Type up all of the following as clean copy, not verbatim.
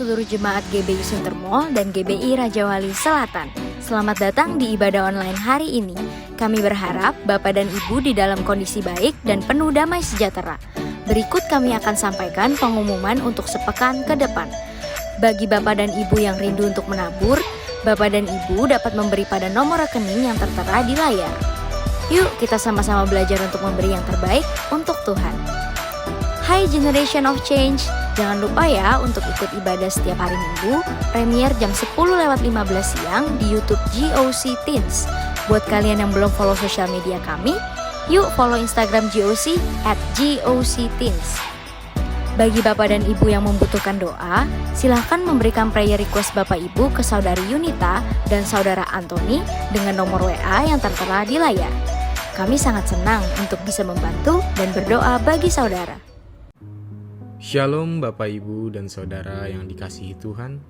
seluruh jemaat GBI Suntermo dan GBI Raja Wali Selatan. Selamat datang di ibadah online hari ini. Kami berharap Bapak dan Ibu di dalam kondisi baik dan penuh damai sejahtera. Berikut kami akan sampaikan pengumuman untuk sepekan ke depan. Bagi Bapak dan Ibu yang rindu untuk menabur, Bapak dan Ibu dapat memberi pada nomor rekening yang tertera di layar. Yuk kita sama-sama belajar untuk memberi yang terbaik untuk Tuhan. Hai Generation of Change, jangan lupa ya untuk ikut ibadah setiap hari Minggu, premier jam 10:15 siang di YouTube GOC Teens. Buat kalian yang belum follow sosial media kami, yuk follow Instagram GOC @GOCTeens. Bagi Bapak dan Ibu yang membutuhkan doa, silahkan memberikan prayer request Bapak Ibu ke Saudari Yunita dan Saudara Anthony dengan nomor WA yang tertera di layar. Kami sangat senang untuk bisa membantu dan berdoa bagi saudara. Shalom Bapak Ibu dan Saudara yang dikasihi Tuhan.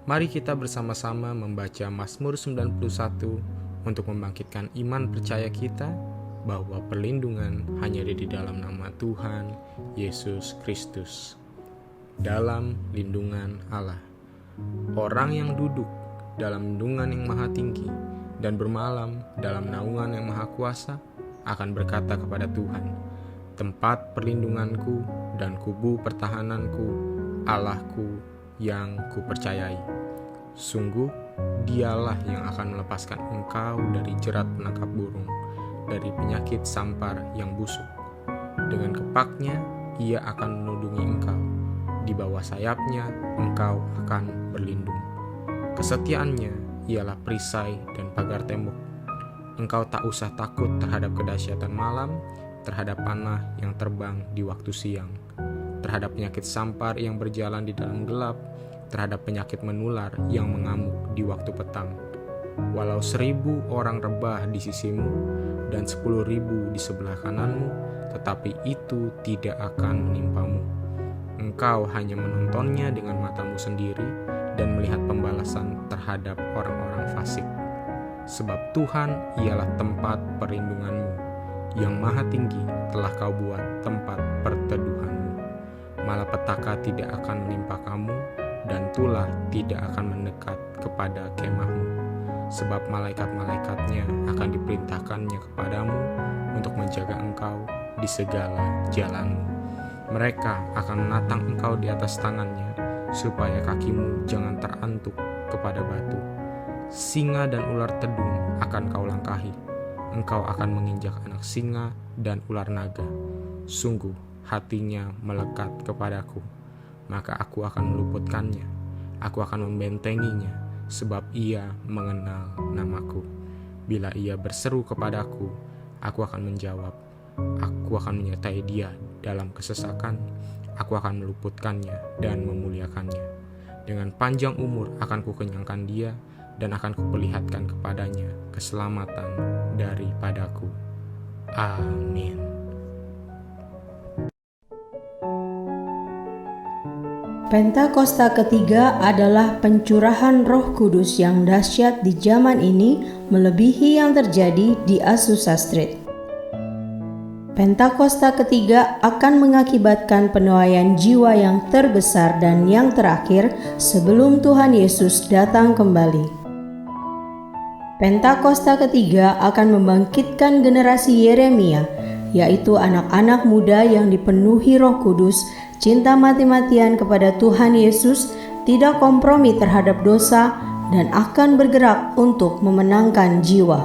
Mari kita bersama-sama membaca Mazmur 91 untuk membangkitkan iman percaya kita bahwa perlindungan hanya ada di dalam nama Tuhan Yesus Kristus. Dalam lindungan Allah, orang yang duduk dalam lindungan yang maha tinggi dan bermalam dalam naungan yang maha kuasa akan berkata kepada Tuhan, tempat perlindunganku dan kubu pertahananku, Allahku yang kupercayai. Sungguh, dialah yang akan melepaskan engkau dari jerat penangkap burung, dari penyakit sampar yang busuk. Dengan kepaknya, ia akan menudungi engkau. Di bawah sayapnya, engkau akan berlindung. Kesetiaannya ialah perisai dan pagar tembok. Engkau tak usah takut terhadap kedahsyatan malam, terhadap panah yang terbang di waktu siang, terhadap penyakit sampar yang berjalan di dalam gelap, terhadap penyakit menular yang mengamuk di waktu petang. Walau 1.000 orang rebah di sisimu dan 10.000 di sebelah kananmu, tetapi itu tidak akan menimpamu. Engkau hanya menontonnya dengan matamu sendiri dan melihat pembalasan terhadap orang-orang fasik. Sebab Tuhan ialah tempat perlindunganmu, yang maha tinggi telah kau buat tempat perteduhanmu. Malapetaka tidak akan menimpa kamu, dan tulah tidak akan mendekat kepada kemahmu. Sebab malaikat-malaikatnya akan diperintahkannya kepadamu untuk menjaga engkau di segala jalanmu. Mereka akan menatang engkau di atas tangannya, supaya kakimu jangan terantuk kepada batu. Singa dan ular tedung akan kau langkahi. Engkau akan menginjak anak singa dan ular naga. Sungguh hatinya melekat kepadaku, maka aku akan meluputkannya. Aku akan membentenginya, sebab ia mengenal namaku. Bila ia berseru kepadaku, aku akan menjawab. Aku akan menyertai dia dalam kesesakan. Aku akan meluputkannya dan memuliakannya. Dengan panjang umur akan kukenyangkan dia, dan akan kuperlihatkan kepadanya keselamatan daripadaku. Amin. Pentakosta ketiga adalah pencurahan Roh Kudus yang dahsyat di zaman ini, melebihi yang terjadi di Azusa Street. Pentakosta ketiga akan mengakibatkan penuaian jiwa yang terbesar dan yang terakhir sebelum Tuhan Yesus datang kembali. Pentakosta ketiga akan membangkitkan generasi Yeremia, yaitu anak-anak muda yang dipenuhi Roh Kudus, cinta mati-matian kepada Tuhan Yesus, tidak kompromi terhadap dosa, dan akan bergerak untuk memenangkan jiwa.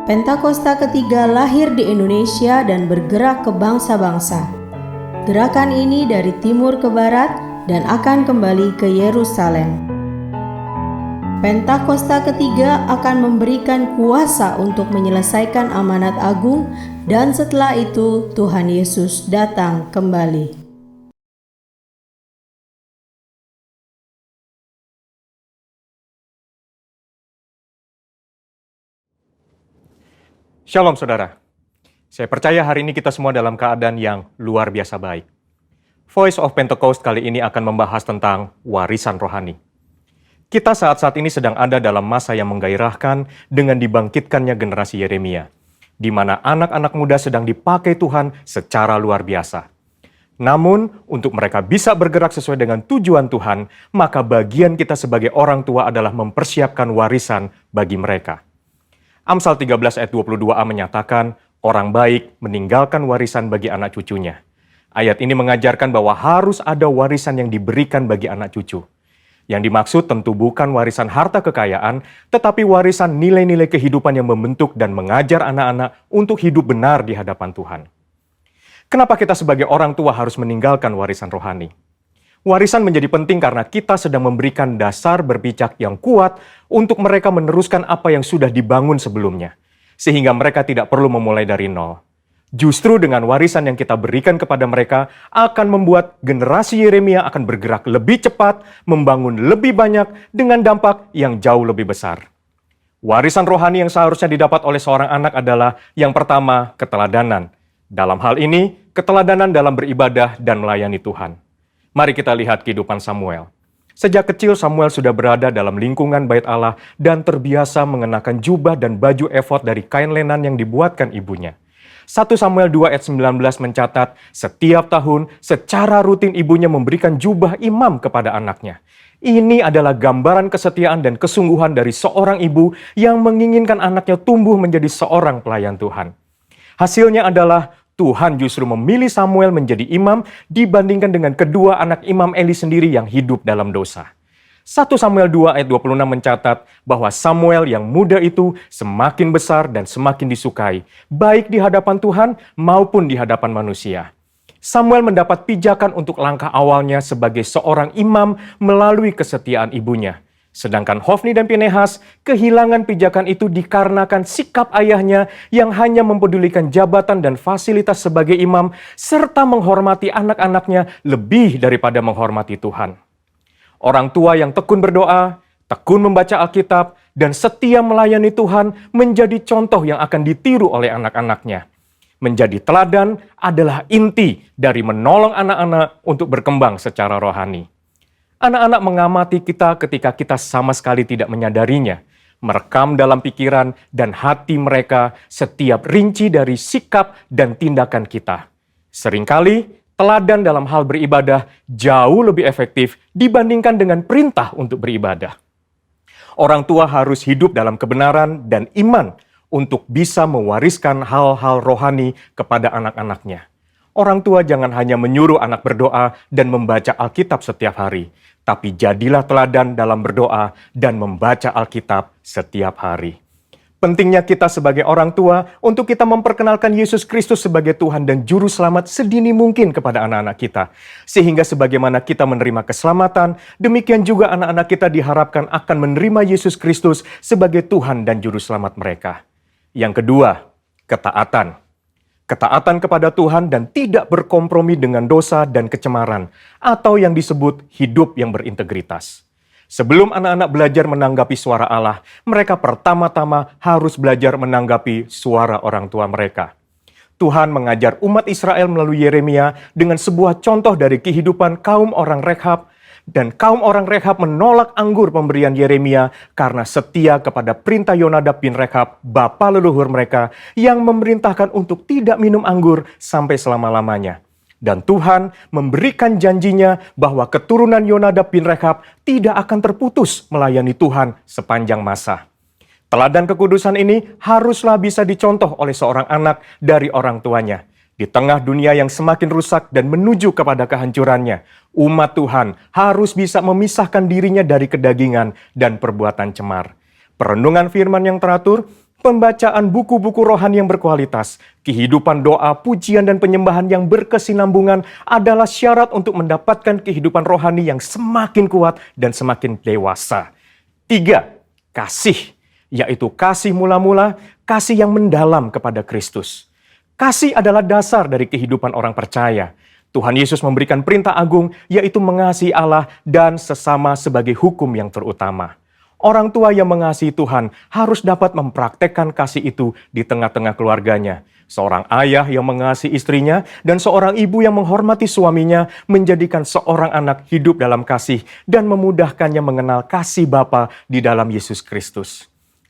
Pentakosta ketiga lahir di Indonesia dan bergerak ke bangsa-bangsa. Gerakan ini dari timur ke barat dan akan kembali ke Yerusalem. Pentakosta ketiga akan memberikan kuasa untuk menyelesaikan amanat agung, dan setelah itu Tuhan Yesus datang kembali. Shalom saudara, saya percaya hari ini kita semua dalam keadaan yang luar biasa baik. Voice of Pentecost kali ini akan membahas tentang warisan rohani. Kita saat-saat ini sedang ada dalam masa yang menggairahkan dengan dibangkitkannya generasi Yeremia, di mana anak-anak muda sedang dipakai Tuhan secara luar biasa. Namun, untuk mereka bisa bergerak sesuai dengan tujuan Tuhan, maka bagian kita sebagai orang tua adalah mempersiapkan warisan bagi mereka. Amsal 13 ayat 22a menyatakan, orang baik meninggalkan warisan bagi anak cucunya. Ayat ini mengajarkan bahwa harus ada warisan yang diberikan bagi anak cucu. Yang dimaksud tentu bukan warisan harta kekayaan, tetapi warisan nilai-nilai kehidupan yang membentuk dan mengajar anak-anak untuk hidup benar di hadapan Tuhan. Kenapa kita sebagai orang tua harus meninggalkan warisan rohani? Warisan menjadi penting karena kita sedang memberikan dasar berpijak yang kuat untuk mereka meneruskan apa yang sudah dibangun sebelumnya, sehingga mereka tidak perlu memulai dari nol. Justru dengan warisan yang kita berikan kepada mereka akan membuat generasi Yeremia akan bergerak lebih cepat, membangun lebih banyak dengan dampak yang jauh lebih besar. Warisan rohani yang seharusnya didapat oleh seorang anak adalah yang pertama, keteladanan. Dalam hal ini, keteladanan dalam beribadah dan melayani Tuhan. Mari kita lihat kehidupan Samuel. Sejak kecil Samuel sudah berada dalam lingkungan bait Allah dan terbiasa mengenakan jubah dan baju efod dari kain lenan yang dibuatkan ibunya. 1 Samuel 2 ayat 19 mencatat, setiap tahun secara rutin ibunya memberikan jubah imam kepada anaknya. Ini adalah gambaran kesetiaan dan kesungguhan dari seorang ibu yang menginginkan anaknya tumbuh menjadi seorang pelayan Tuhan. Hasilnya adalah Tuhan justru memilih Samuel menjadi imam dibandingkan dengan kedua anak imam Eli sendiri yang hidup dalam dosa. 1 Samuel 2 ayat 26 mencatat bahwa Samuel yang muda itu semakin besar dan semakin disukai, baik di hadapan Tuhan maupun di hadapan manusia. Samuel mendapat pijakan untuk langkah awalnya sebagai seorang imam melalui kesetiaan ibunya. Sedangkan Hofni dan Pinehas kehilangan pijakan itu dikarenakan sikap ayahnya yang hanya mempedulikan jabatan dan fasilitas sebagai imam serta menghormati anak-anaknya lebih daripada menghormati Tuhan. Orang tua yang tekun berdoa, tekun membaca Alkitab, dan setia melayani Tuhan menjadi contoh yang akan ditiru oleh anak-anaknya. Menjadi teladan adalah inti dari menolong anak-anak untuk berkembang secara rohani. Anak-anak mengamati kita ketika kita sama sekali tidak menyadarinya, merekam dalam pikiran dan hati mereka setiap rinci dari sikap dan tindakan kita. Seringkali, teladan dalam hal beribadah jauh lebih efektif dibandingkan dengan perintah untuk beribadah. Orang tua harus hidup dalam kebenaran dan iman untuk bisa mewariskan hal-hal rohani kepada anak-anaknya. Orang tua jangan hanya menyuruh anak berdoa dan membaca Alkitab setiap hari, tapi jadilah teladan dalam berdoa dan membaca Alkitab setiap hari. Pentingnya kita sebagai orang tua untuk kita memperkenalkan Yesus Kristus sebagai Tuhan dan Juru Selamat sedini mungkin kepada anak-anak kita. Sehingga sebagaimana kita menerima keselamatan, demikian juga anak-anak kita diharapkan akan menerima Yesus Kristus sebagai Tuhan dan Juru Selamat mereka. Yang kedua, ketaatan. Ketaatan kepada Tuhan dan tidak berkompromi dengan dosa dan kecemaran, atau yang disebut hidup yang berintegritas. Sebelum anak-anak belajar menanggapi suara Allah, mereka pertama-tama harus belajar menanggapi suara orang tua mereka. Tuhan mengajar umat Israel melalui Yeremia dengan sebuah contoh dari kehidupan kaum orang Rekhab, dan kaum orang Rekhab menolak anggur pemberian Yeremia karena setia kepada perintah Yonadab bin Rekhab, bapa leluhur mereka, yang memerintahkan untuk tidak minum anggur sampai selama-lamanya. Dan Tuhan memberikan janjinya bahwa keturunan Yonadab bin Rekhab tidak akan terputus melayani Tuhan sepanjang masa. Teladan kekudusan ini haruslah bisa dicontoh oleh seorang anak dari orang tuanya. Di tengah dunia yang semakin rusak dan menuju kepada kehancurannya, umat Tuhan harus bisa memisahkan dirinya dari kedagingan dan perbuatan cemar. Perenungan firman yang teratur, pembacaan buku-buku rohani yang berkualitas, kehidupan doa, pujian, dan penyembahan yang berkesinambungan adalah syarat untuk mendapatkan kehidupan rohani yang semakin kuat dan semakin dewasa. 3. Kasih, yaitu kasih mula-mula, kasih yang mendalam kepada Kristus. Kasih adalah dasar dari kehidupan orang percaya. Tuhan Yesus memberikan perintah agung, yaitu mengasihi Allah dan sesama sebagai hukum yang terutama. Orang tua yang mengasihi Tuhan harus dapat mempraktekkan kasih itu di tengah-tengah keluarganya. Seorang ayah yang mengasihi istrinya dan seorang ibu yang menghormati suaminya menjadikan seorang anak hidup dalam kasih dan memudahkannya mengenal kasih Bapa di dalam Yesus Kristus.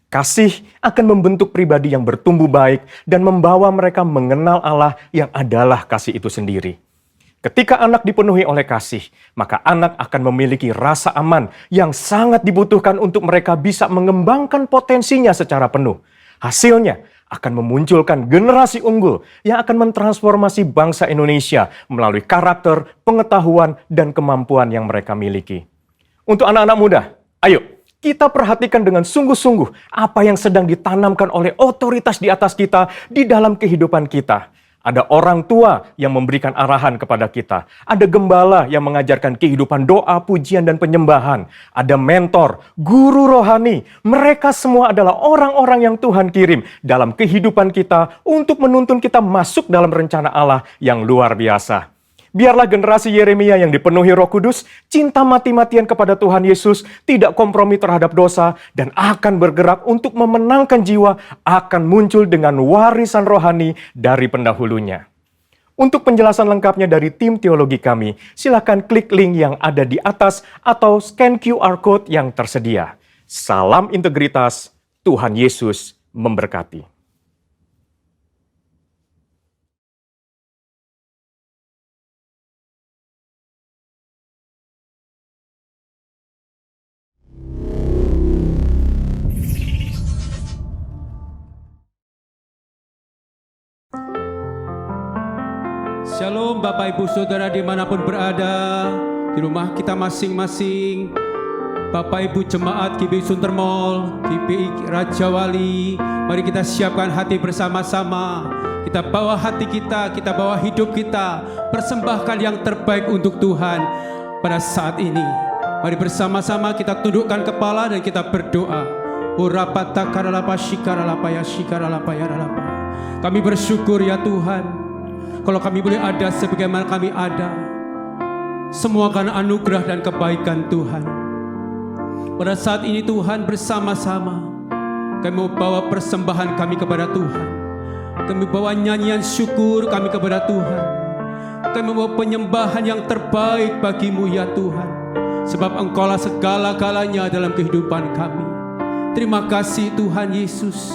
Kasih akan membentuk pribadi yang bertumbuh baik dan membawa mereka mengenal Allah yang adalah kasih itu sendiri. Ketika anak dipenuhi oleh kasih, maka anak akan memiliki rasa aman yang sangat dibutuhkan untuk mereka bisa mengembangkan potensinya secara penuh. Hasilnya akan memunculkan generasi unggul yang akan mentransformasi bangsa Indonesia melalui karakter, pengetahuan, dan kemampuan yang mereka miliki. Untuk anak-anak muda, ayo kita perhatikan dengan sungguh-sungguh apa yang sedang ditanamkan oleh otoritas di atas kita di dalam kehidupan kita. Ada orang tua yang memberikan arahan kepada kita. Ada gembala yang mengajarkan kehidupan doa, pujian, dan penyembahan. Ada mentor, guru rohani. Mereka semua adalah orang-orang yang Tuhan kirim dalam kehidupan kita untuk menuntun kita masuk dalam rencana Allah yang luar biasa. Biarlah generasi Yeremia yang dipenuhi Roh Kudus, cinta mati-matian kepada Tuhan Yesus, tidak kompromi terhadap dosa, dan akan bergerak untuk memenangkan jiwa, akan muncul dengan warisan rohani dari pendahulunya. Untuk penjelasan lengkapnya dari tim teologi kami, silakan klik link yang ada di atas atau scan QR Code yang tersedia. Salam integritas, Tuhan Yesus memberkati. Shalom Bapak Ibu Saudara dimanapun berada, di rumah kita masing-masing. Bapak Ibu Jemaat GBI Suntermol, GBI Raja Wali, mari kita siapkan hati bersama-sama. Kita bawa hati kita bawa hidup kita, persembahkan yang terbaik untuk Tuhan pada saat ini. Mari bersama-sama kita tundukkan kepala dan kita berdoa. Kami bersyukur ya Tuhan, kalau kami boleh ada sebagaimana kami ada, semua karena anugerah dan kebaikan Tuhan. Pada saat ini Tuhan, bersama-sama kami mau bawa persembahan kami kepada Tuhan. Kami bawa nyanyian syukur kami kepada Tuhan. Kami membawa penyembahan yang terbaik bagimu ya Tuhan, sebab Engkaulah segala-galanya dalam kehidupan kami. Terima kasih Tuhan Yesus.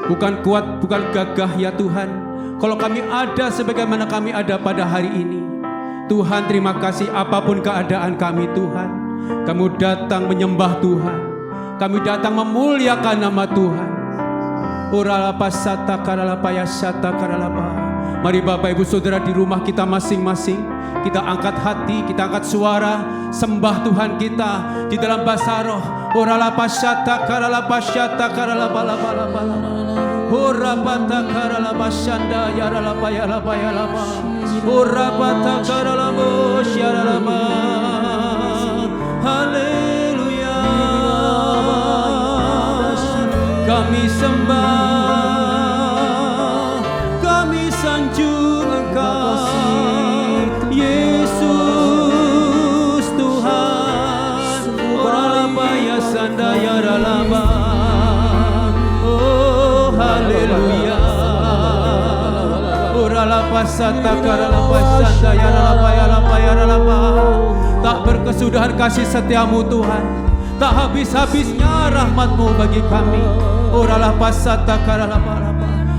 Bukan kuat, bukan gagah ya Tuhan, kalau kami ada sebagaimana kami ada pada hari ini. Tuhan terima kasih apapun keadaan kami Tuhan. Kami datang menyembah Tuhan. Kami datang memuliakan nama Tuhan. Mari Bapak Ibu Saudara di rumah kita masing-masing, kita angkat hati, kita angkat suara, sembah Tuhan kita di dalam bahasa roh. Horapata karala bashanda yarala bayala bayalama. Horapata karala bosyaralama. Haleluya. Kami sembah, kami sanjung Engkau, Yesus Tuhan. Orala bayasanda yaralama. Haleluya. Tak berkesudahan kasih setiamu Tuhan, tak habis-habisnya rahmat-Mu bagi kami.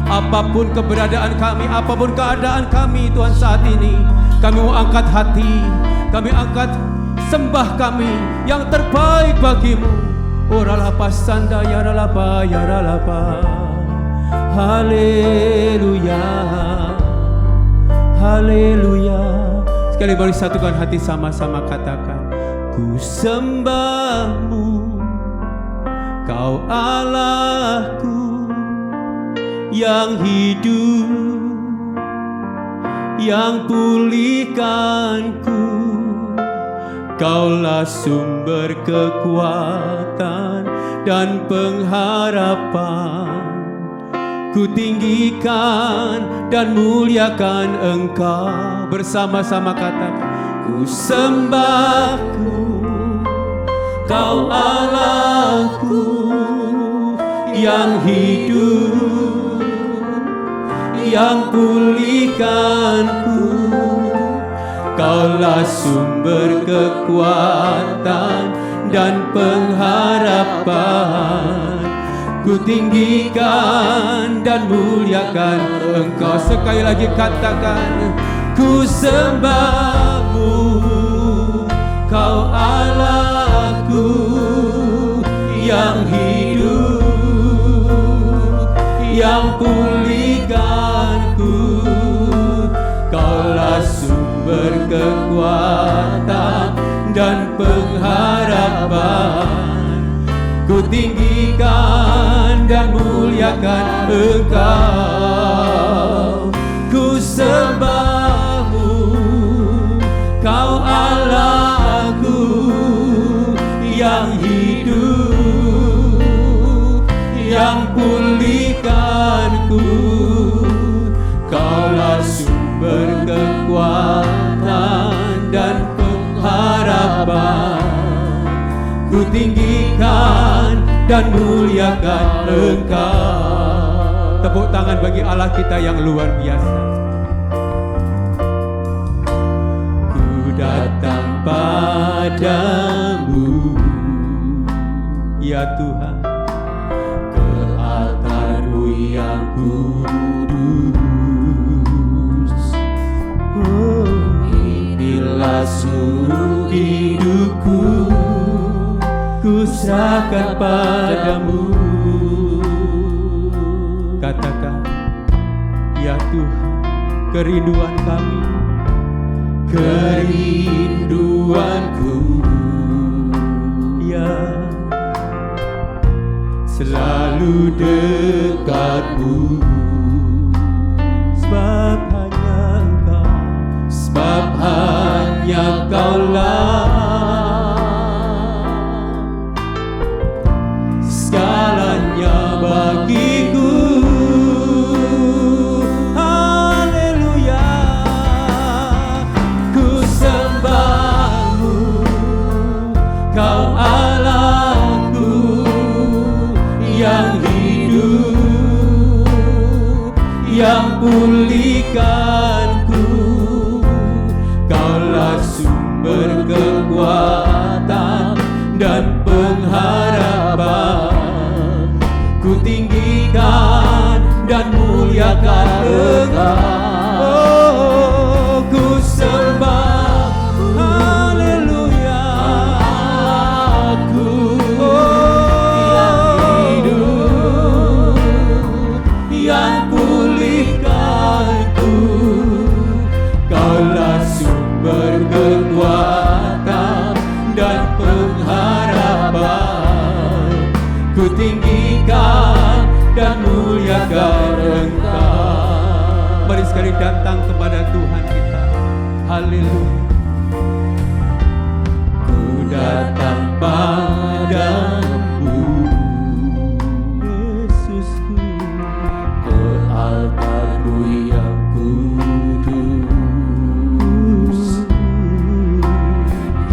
Apapun keberadaan kami, apapun keadaan kami Tuhan saat ini, kami mau angkat hati, kami angkat sembah kami yang terbaik bagimu. Oralapasanda yaralapa yaralapa. Haleluya, haleluya. Sekali balik satukan hati sama-sama katakan, ku sembahmu, Kau Allahku yang hidup, yang pulihkanku. Kaulah sumber kekuatan dan pengharapan. Ku tinggikan dan muliakan Engkau. Bersama-sama katakan, ku sembahku, Kau Allahku yang hidup, yang pulihkanku. Kaulah sumber kekuatan dan pengharapan. Ku tinggikan dan muliakan Engkau. Sekali lagi katakan, ku sembahmu, Kau Allahku yang hidup, yang pulihkanku. Kaulah sumber kekuatan dan pengharapan. Ku tinggikan dan muliakan Engkau. Ku sembahmu, Kau Allahku yang hidup, yang pulihkanku. Kaulah sumber kekuatan dan pengharapan. Ku tinggikan dan muliakan Engkau. Tepuk tangan bagi Allah kita yang luar biasa. Ku datang padamu, ya Tuhan, ke altar-Mu yang kudus. Inilah seluruh hidupku, ku serahkan padamu. Katakan, ya Tuhan, kerinduan kami, kerinduanku, ya selalu dekatmu. Sebab hanya Engkau, sebab hanya Kaulah segalanya bagiku. Haleluya. Ku sembahmu, Kau Allahku yang hidup, yang pulihkanku. Kaulah sumber kekuatan dan pengharapan. Ku tinggikan dan muliakan Engkau. Oh, ku sembah, haleluya. Aku yang hidup, yang pulihkanku. Kaulah sumber kekuatan dan pengharapan. Ku tinggikan dan muliakan Engkau. Mari sekali datang kepada Tuhan kita. Haleluya. Ku datang padamu, Yesusku, ke altar-Mu yang kudus.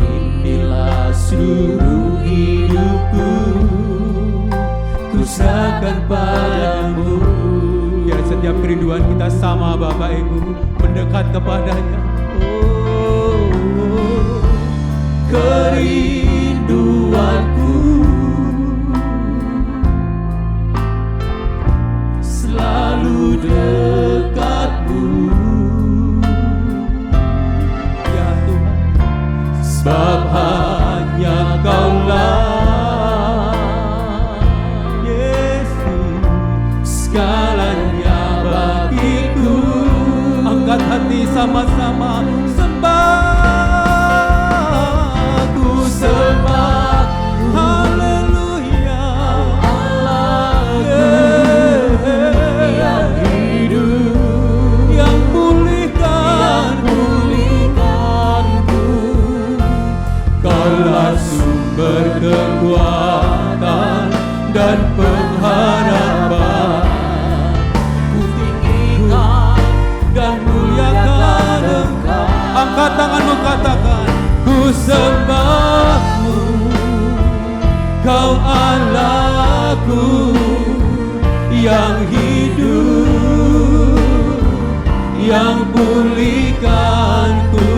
Inilah seluruh hidupku, ku serahkan padamu. Ya, setiap kerinduan kita sama Bapak Ibu, mendekat kepadanya. Oh, kerinduanku selalu dekatmu, ya Tuhan. Sebab hanya Kaulah segalanya bagiku. Angkat hati sama-sama sembah. Ku sembah, haleluya. Yang hidup, yang pulihkanku. Kaulah sumber kekuatan dan pengharapan. Dan muliakan Engkau. Angkat tanganmu, katakan, ku sembahmu, Kau Allahku yang hidup, yang pulihkanku.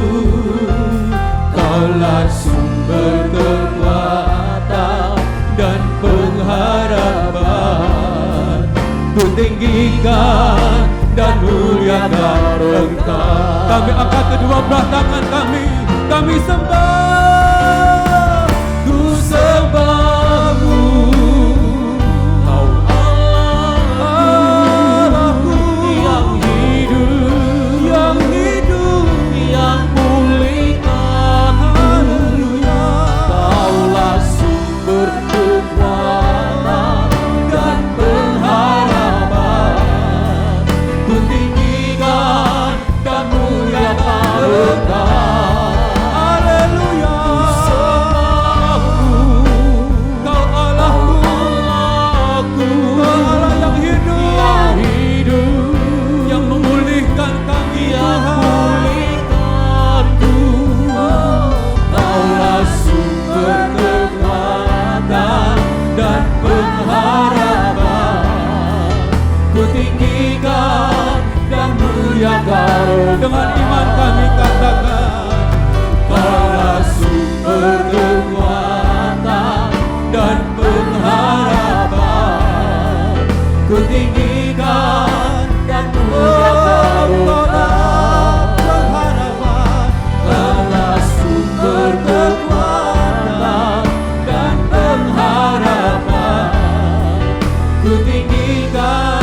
Kaulah sumber kekuatan dan pengharapan. Ku tinggikan dan muliakan Engkau. Kami angkat kedua belah tangan kami sembah, ku sembahmu. Kau Allahku yang hidup, yang pulihkan. Haleluya. Kaulah sumber kekuatan dan pengharapan. Ku tinggikan dan muliakan Engkau. Haleluya. Sembahmu. Kau Allahku, Kau Allah yang hidup, yang memulihkan kami, Kaulah sumber kekuatan dan pengharapan. Ku tinggikan dan muliakan. Dengan iman kami katakan, Kaulah sumber kekuatan dan pengharapan. Ku tinggikan dan muliakan pengharapan. Kaulah sumber kekuatan dan pengharapan. Ku tinggikan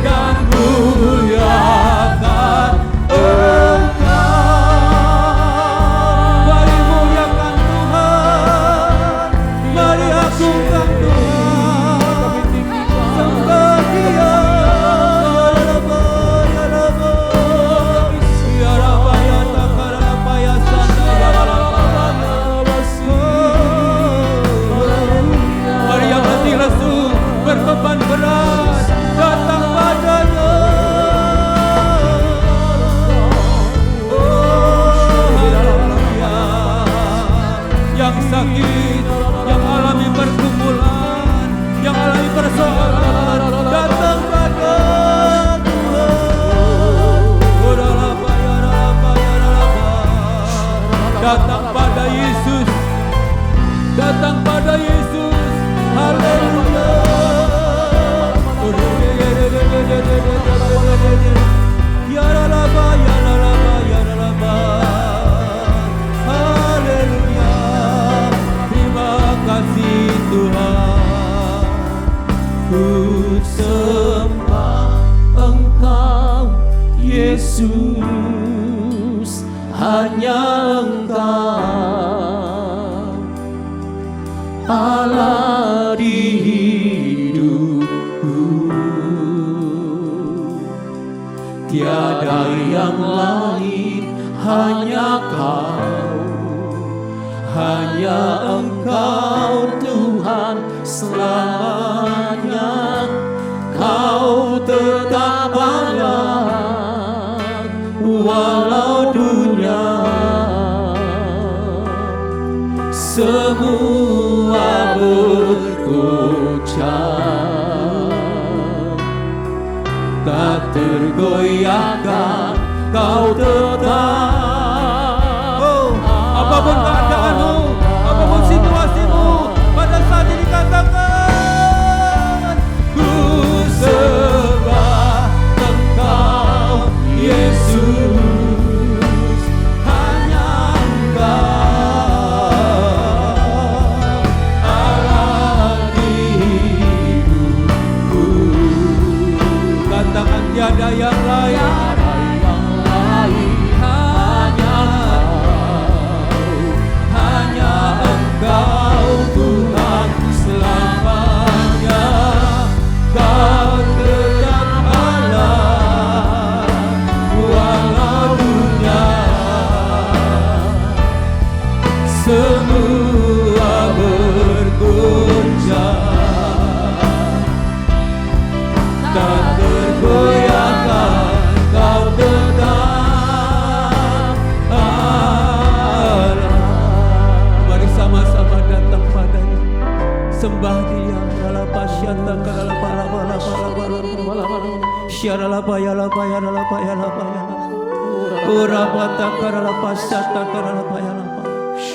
dan muliakan Engkau. Mari muliakan Tuhan, mari agungkan Tuhan, sembah Dia. Mari yang letih lesu, berbeban berat, datang padanya. Haleluya. Yang sakit, yang alami pergumulan, yang alami persoalan, datang pada Tuhan. Datang pada Yesus, datang pada Yesus. Haleluya. Ya ralaba, ya ralaba, ya ralaba. Haleluya. Terima kasih Tuhan. Ku sembah Engkau Yesus, hanya Engkau Allah di hidupku. Tiada yang lain, hanya Kau, hanya Engkau Tuhan selamanya. Kau tetap Allah walau dunia semua bergoncang, tak tergoyahkan. Kau tetap. Apapun keadaanmu, apapun situasimu, pada saat ini katakan, ku sembah Engkau Yesus, hanya Engkau Allah di hidupku. Katakan tiada yang lain, hanya Engkau Tuhan selamanya. Kau tetap Allah walau dunia semua bergoncang, tak tergoyahkan. Kau tetap Allah. Mari sama-sama datang padanya, sembah Dia.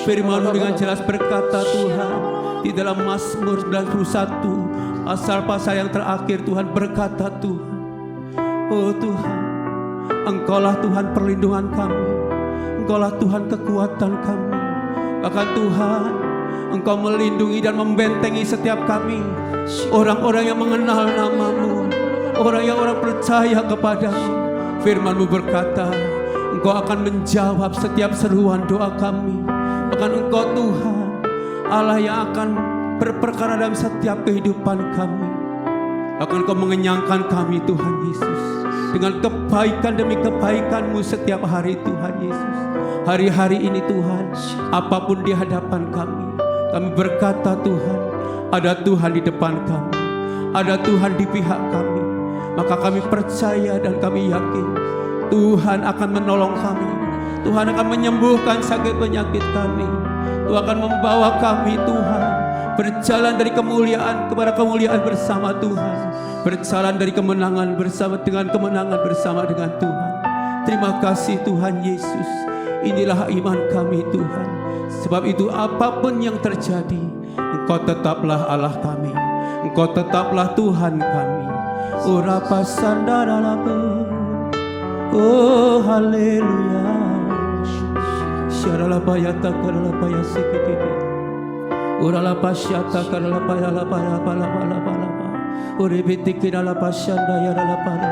Firman-Mu dengan jelas berkata Tuhan di dalam Mazmur 91 pasal yang terakhir, Tuhan berkata Tuhan, Oh Tuhan, Engkaulah Tuhan perlindungan kami, Engkaulah Tuhan kekuatan kami. Bahkan Tuhan, Engkau melindungi dan membentengi setiap kami, orang-orang yang mengenal nama-Mu, orang percaya kepadamu. Firman-Mu berkata, Engkau akan menjawab setiap seruan doa kami. Bahkan Engkau Tuhan, Allah yang akan berperkara dalam setiap kehidupan kami. Bahkan Engkau mengenyangkan kami Tuhan Yesus, dengan kebaikan demi kebaikan-Mu setiap hari Tuhan Yesus. Hari-hari ini Tuhan, apapun di hadapan kami berkata Tuhan, ada Tuhan di depan kami, ada Tuhan di pihak kami. Maka kami percaya dan kami yakin Tuhan akan menolong kami, Tuhan akan menyembuhkan sakit penyakit kami, Tuhan akan membawa kami Tuhan berjalan dari kemuliaan kepada kemuliaan bersama Tuhan, berjalan dari kemenangan bersama dengan kemenangan bersama dengan Tuhan. Terima kasih Tuhan Yesus, inilah iman kami Tuhan. Sebab itu apapun yang terjadi, Engkau tetaplah Allah kami, Engkau tetaplah Tuhan kami. Ora pasandarabu, oh haleluya. Syarala payata karala paya sikititi. Ora la pasyata karala paya la paya pala pala pala. Ore bitikira la pasyanda ya la pala.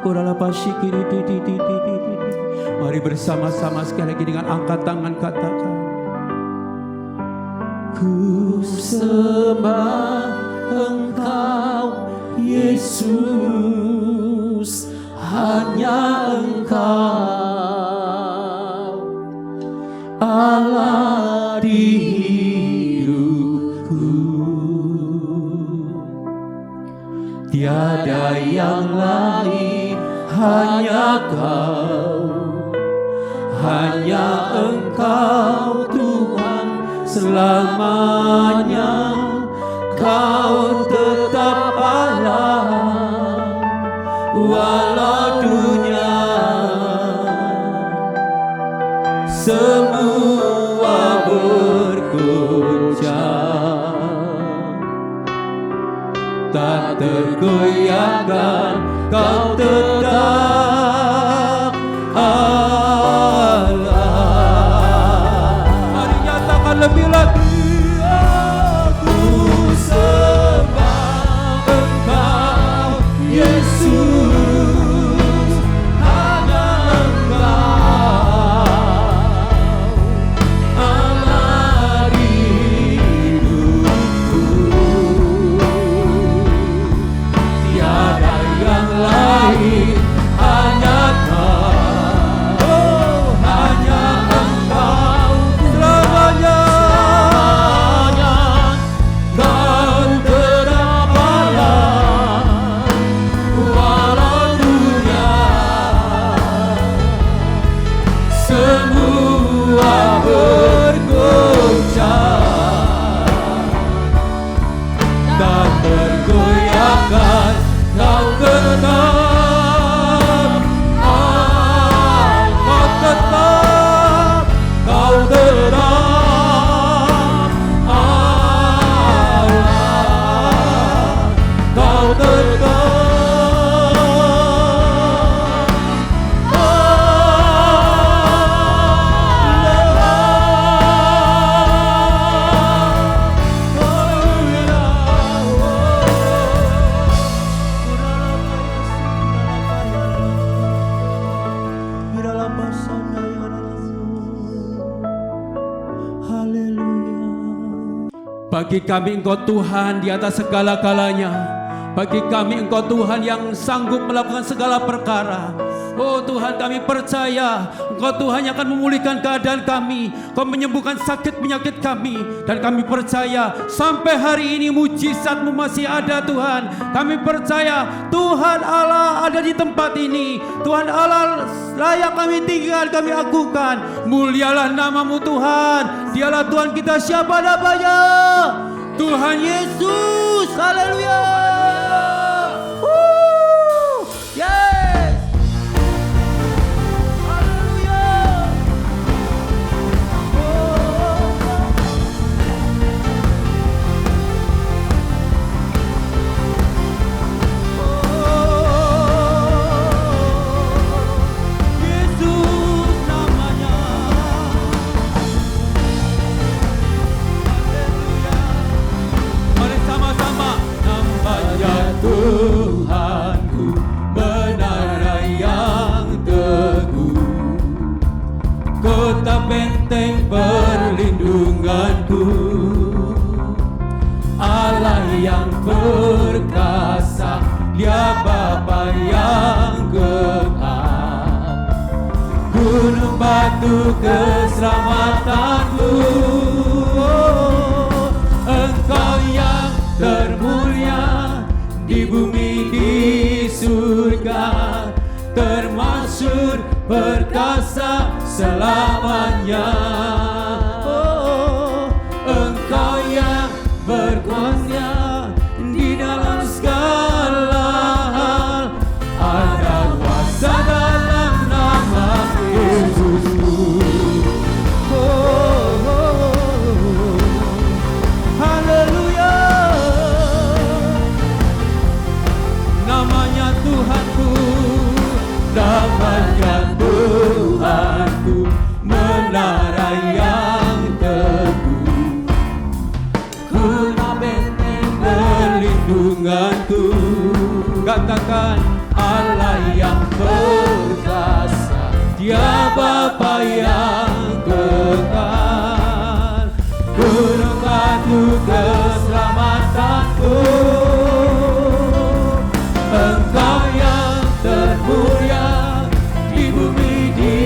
Ora la pasyikiri di. Mari bersama-sama sekali lagi dengan angkat tangan katakan, ku sembah Engkau Yesus, hanya Engkau Allah di hidupku, tiada yang lain, hanya Kau, hanya Engkau Tuhan selamanya. Kau tetap Allah walau dunia semua bergoncang, tak tergoyahkan Kau tetap Allah. Mari nyatakan lebih lagi. Bagi kami Engkau Tuhan di atas segala-galanya. Bagi kami Engkau Tuhan yang sanggup melakukan segala perkara. Oh Tuhan, kami percaya Engkau Tuhan yang akan memulihkan keadaan kami, Engkau menyembuhkan sakit penyakit kami. Dan kami percaya sampai hari ini mujizat-Mu masih ada Tuhan. Kami percaya Tuhan Allah ada di tempat ini. Tuhan Allah layak kami tinggal, kami agungkan. Mulialah nama-Mu Tuhan. Dialah Tuhan kita, siapa namanya? Tuhan Yesus. Haleluya. Yes. Haleluya. perlindunganku, Allah yang perkasa, Dia Bapa yang kekal, gunung batu keselamatanku. Engkau yang termulia di bumi di surga, termasyhur perkasa selamanya. Engkau yang berkuasa di dalam segala hal, ada kuasa dalam nama Yesusku. Haleluya, namanya Tuhanku, namanya Tuhanku, menara yang teguh, kuna benteng perlindunganku. Katakan Allah yang perkasa, Dia Bapa yang kekal, gunung batu keselamatanku. Engkau yang termulia di bumi di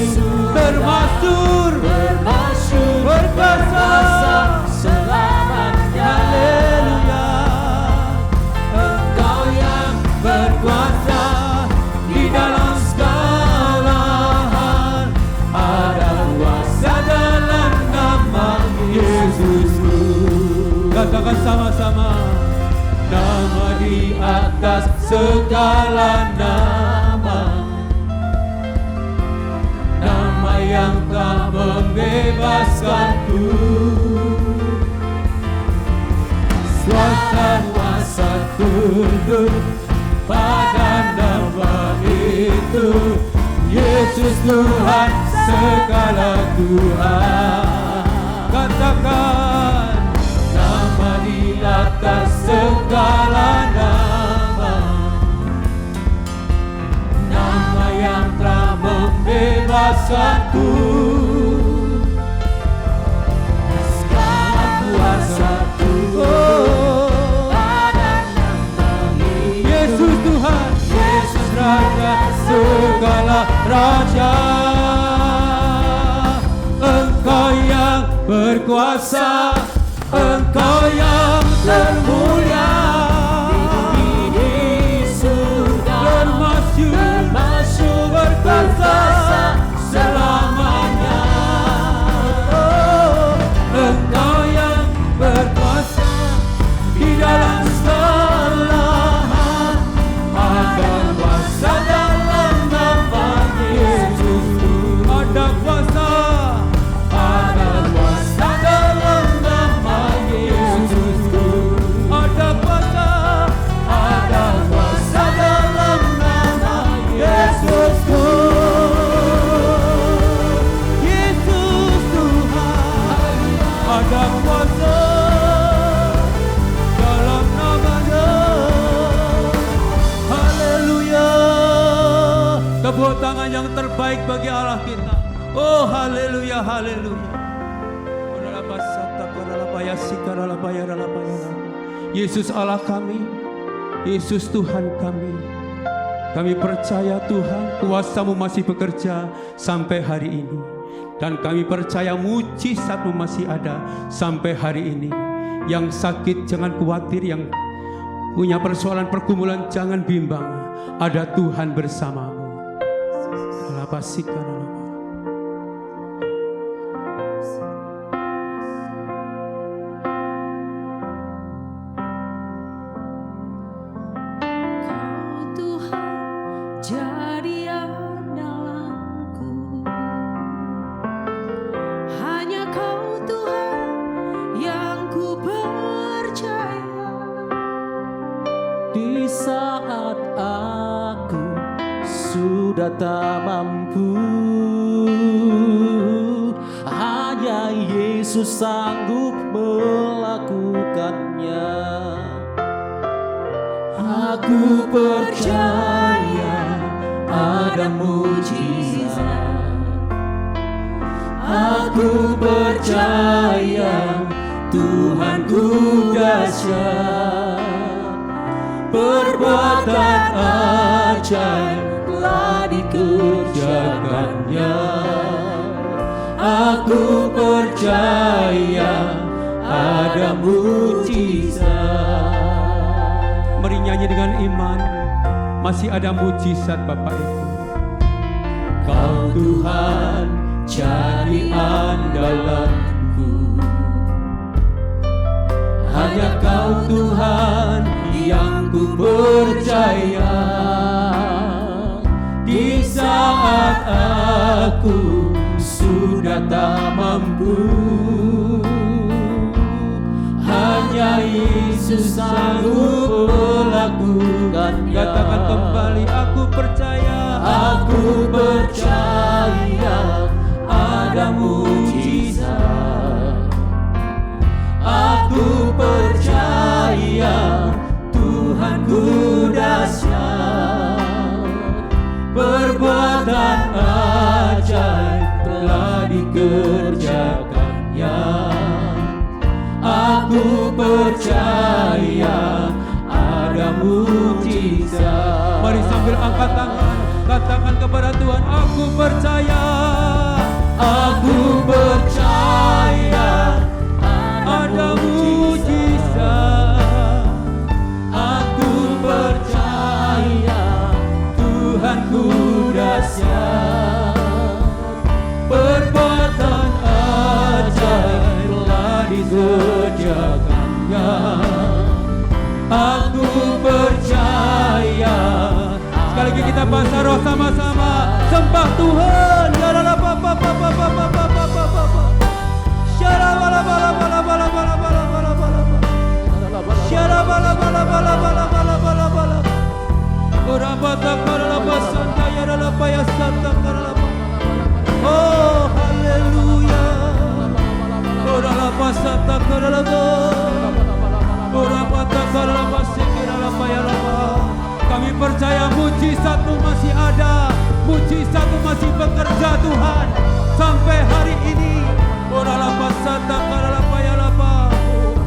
surga, termasyhur perkasa selamanya. Haleluya, Engkau yang berkuasa di dalam segala hal, ada kuasa dalam nama Yesusku. Katakan sama-sama, nama di atas segala nama, nama yang telah membebaskanku. Kuasa kuasa tunduk pada nama itu, Yesus Tuhan segala Tuhan. Katakan, nama di atas segala nama, nama yang telah membebaskanku. Segala kuasa tunduk pada nama Yesus Tuhan, Yesus Raja segala raja. Engkau yang berkuasa, Engkau yang termulia di surga, termasyhur perkasa selamanya. Engkau yang berkuasa di dalam segala hal, ada kuasa dalam nama Yesus. Ada kuasa, ada kuasa dalam nama Yesus. Ada kuasa, ada kuasa dalam nama Yesus. Yesus Tuhan, ada kuasa dalam nama-Nya. Haleluya. Tepuk tangan yang terbaik bagi Allah kita. Oh haleluya, haleluya. Yesus Allah kami, Yesus Tuhan kami. Kami percaya Tuhan, kuasa-Mu masih bekerja sampai hari ini. Dan kami percaya mujizat-Mu masih ada sampai hari ini. Yang sakit jangan khawatir, yang punya persoalan pergumulan jangan bimbang. Ada Tuhan bersamamu. Jadi andalanku, hanya Kau Tuhan yang ku percaya. Di saat aku sudah tak mampu, hanya Yesus sanggup melakukannya. Aku percaya ada mujizat, Aku percaya Tuhanku dahsyat, perbuatan ajaib telah dikerjakannya. Aku percaya ada mujizat. Mari nyanyi dengan iman. Masih ada mujizat Bapak Ibu. Kau Tuhan jadi andalanku, hanya Kau Tuhan yang ku percaya. Di saat aku sudah tak mampu, hanya Yesus sanggup melakukannya. Katakan kembali, aku percaya. Aku percaya ada mujizat. Aku percaya Tuhanku dahsyat, perbuatan ajaib telah dikerjakannya. Aku percaya ada mujizat. Mari sambil angkat tangan, katakan kepada Tuhan, aku percaya. Aku percaya Ada mujizat. Aku percaya Tuhanku dahsyat, perbuatan ajaib telah dikerjakannya. Aku percaya. Sekali lagi kita bahasa roh sama-sama. Sembah Tuhan. Oh, haleluya. Kami percaya mujizat-Mu masih ada, mujizat-Mu masih bekerja Tuhan sampai hari ini.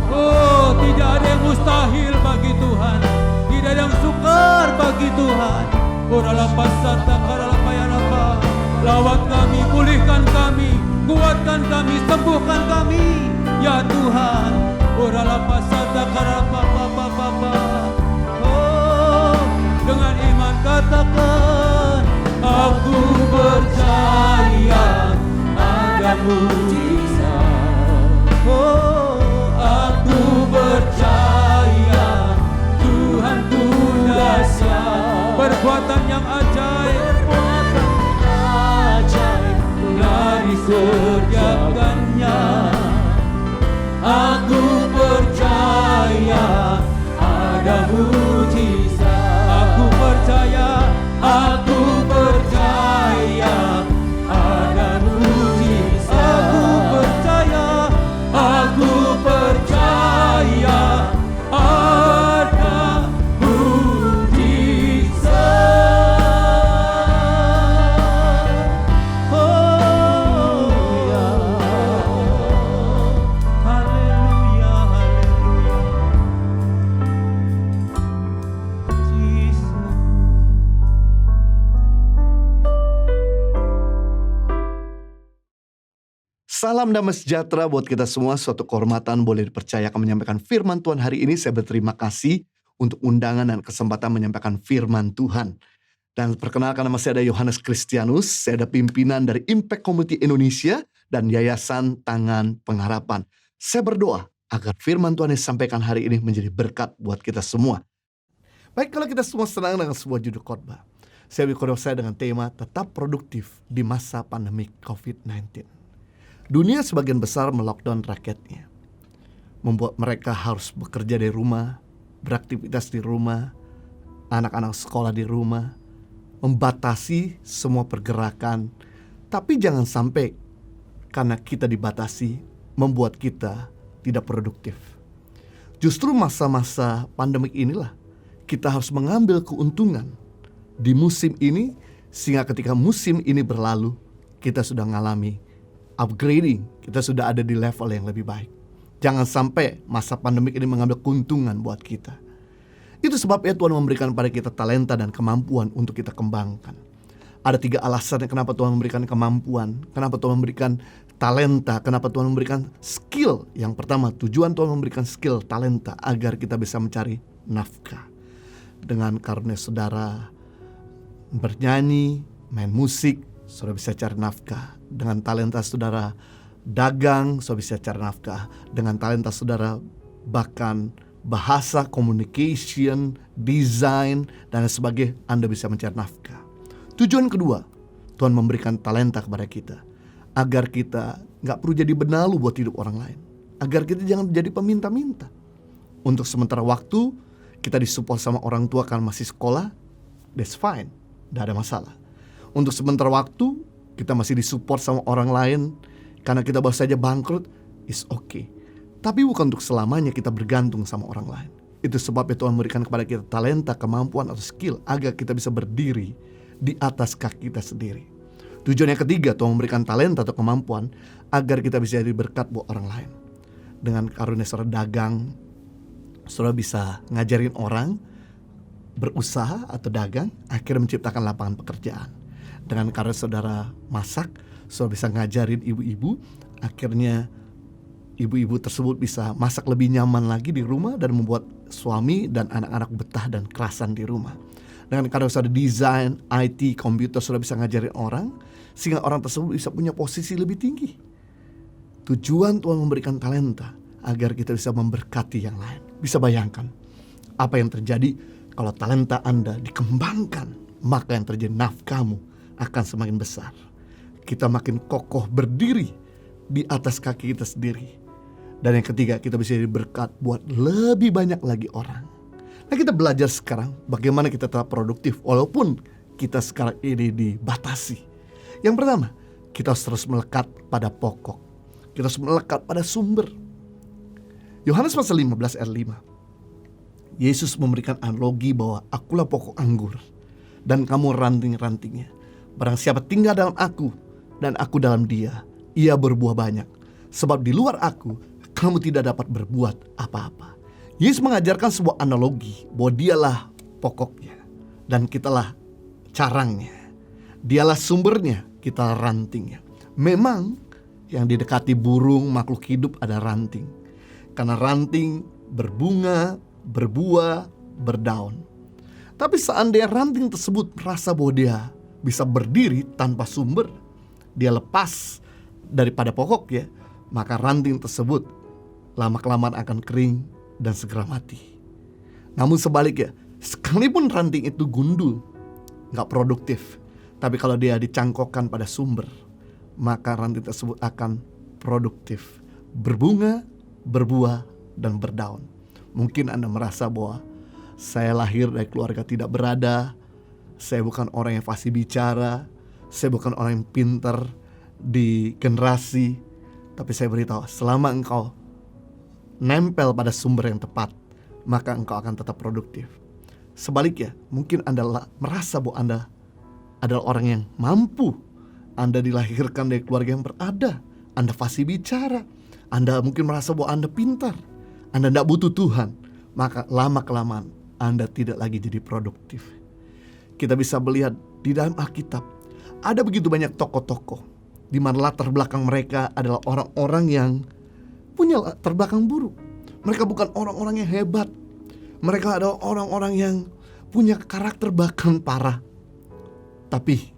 Oh, tidak ada yang mustahil bagi Tuhan, tidak ada yang sukar bagi Tuhan. Lawat kami, pulihkan kami, kuatkan kami, sembuhkan kami, ya Tuhan. Oh, dengan iman katakan, Aku percaya ada mujizat. oh, Aku percaya Tuhanku dahsyat, perbuatan yang ajaib perbuatan ajaib telah dikerjakannya. Aku percaya ada mujizat. Aku percaya. Aku percaya ada mujizat. Aku percaya. Aku percaya ada mujizat. Oh, Ya. haleluya, haleluya. Jesus. Salam damai sejahtera buat kita semua. Suatu kehormatan boleh dipercayakan menyampaikan firman Tuhan hari ini. Saya berterima kasih untuk undangan dan kesempatan menyampaikan firman Tuhan. Dan perkenalkan, nama saya ada Yohanes Kristianus. Saya ada pimpinan dari Impact Community Indonesia dan Yayasan Tangan Pengharapan. Saya berdoa agar firman Tuhan yang disampaikan hari ini menjadi berkat buat kita semua. Baik, kalau kita semua senang dengan sebuah judul khotbah, saya bikin saya dengan tema tetap produktif di masa pandemi COVID-19. Dunia sebagian besar melockdown rakyatnya, membuat mereka harus bekerja dari rumah, beraktivitas di rumah, anak-anak sekolah di rumah, membatasi semua pergerakan. Tapi jangan sampai karena kita dibatasi membuat kita tidak produktif. Justru masa-masa pandemik inilah kita harus mengambil keuntungan di musim ini, sehingga ketika musim ini berlalu kita sudah mengalami upgrading, kita sudah ada di level yang lebih baik. Jangan sampai masa pandemik ini mengambil keuntungan buat kita. Itu sebabnya Tuhan memberikan pada kita talenta dan kemampuan untuk kita kembangkan. Ada 3 alasan kenapa Tuhan memberikan kemampuan, kenapa Tuhan memberikan talenta, kenapa Tuhan memberikan skill. Yang pertama, tujuan Tuhan memberikan skill, talenta, agar kita bisa mencari nafkah. Dengan karunia saudara bernyanyi, main musik, saudara bisa cari nafkah. Dengan talenta saudara dagang, saudara bisa cari nafkah. Dengan talenta saudara bahkan bahasa, communication, desain, dan sebagainya, Anda bisa mencari nafkah. Tujuan kedua, Tuhan memberikan talenta kepada kita agar kita gak perlu jadi benalu buat hidup orang lain, agar kita jangan jadi peminta-minta. Untuk sementara waktu kita disupport sama orang tua karena masih sekolah, that's fine, gak ada masalah. Untuk sementara waktu kita masih disupport sama orang lain karena kita baru saja bangkrut, is okay. Tapi bukan untuk selamanya kita bergantung sama orang lain. Itu sebabnya Tuhan memberikan kepada kita talenta, kemampuan atau skill agar kita bisa berdiri di atas kaki kita sendiri. Tujuan yang ketiga, Tuhan memberikan talenta atau kemampuan agar kita bisa jadi berkat buat orang lain. Dengan karunia saudara dagang, saudara bisa ngajarin orang berusaha atau dagang, akhirnya menciptakan lapangan pekerjaan. Dengan karunia saudara masak, saudara bisa ngajarin ibu-ibu, akhirnya ibu-ibu tersebut bisa masak lebih nyaman lagi di rumah dan membuat suami dan anak-anak betah dan kerasan di rumah. Dengan karena saudara desain, IT, komputer, saudara bisa ngajarin orang sehingga orang tersebut bisa punya posisi lebih tinggi. Tujuan Tuhan memberikan talenta agar kita bisa memberkati yang lain. Bisa bayangkan apa yang terjadi kalau talenta Anda dikembangkan, maka yang terjadi nafkahmu akan semakin besar. Kita makin kokoh berdiri di atas kaki kita sendiri. Dan yang ketiga, kita bisa jadi berkat buat lebih banyak lagi orang. Nah, kita belajar sekarang bagaimana kita tetap produktif walaupun kita sekarang ini dibatasi. Yang pertama, kita harus terus melekat pada pokok. Kita harus melekat pada sumber. Yohanes pasal 15 ayat 5. Yesus memberikan analogi bahwa akulah pokok anggur dan kamu ranting-rantingnya. Barang siapa tinggal dalam aku dan aku dalam dia, ia berbuah banyak. Sebab di luar aku, kamu tidak dapat berbuat apa-apa. Yesus mengajarkan sebuah analogi bahwa dialah pokoknya dan kitalah carangnya. Dialah sumbernya, kita rantingnya. Memang yang didekati burung, makhluk hidup ada ranting. Karena ranting berbunga, berbuah, berdaun. Tapi seandainya ranting tersebut merasa bahwa dia bisa berdiri tanpa sumber, dia lepas daripada pokoknya, maka ranting tersebut lama-kelamaan akan kering dan segera mati. Namun sebaliknya, sekalipun ranting itu gundul, gak produktif, tapi kalau dia dicangkokkan pada sumber, maka ranting tersebut akan produktif, berbunga, berbuah, dan berdaun. Mungkin Anda merasa bahwa saya lahir dari keluarga tidak berada, saya bukan orang yang fasih bicara, saya bukan orang yang pintar di generasi. Tapi saya beritahu, selama engkau nempel pada sumber yang tepat, maka engkau akan tetap produktif. Sebaliknya, mungkin Anda merasa bahwa Anda adalah orang yang mampu, Anda dilahirkan dari keluarga yang berada, Anda fasih bicara, Anda mungkin merasa bahwa Anda pintar, Anda tidak butuh Tuhan, maka lama-kelamaan Anda tidak lagi jadi produktif. Kita bisa melihat di dalam Alkitab, ada begitu banyak tokoh-tokoh di mana latar belakang mereka adalah orang-orang yang punya latar belakang buruk. Mereka bukan orang-orang yang hebat. Mereka adalah orang-orang yang punya karakter bahkan parah. Tapi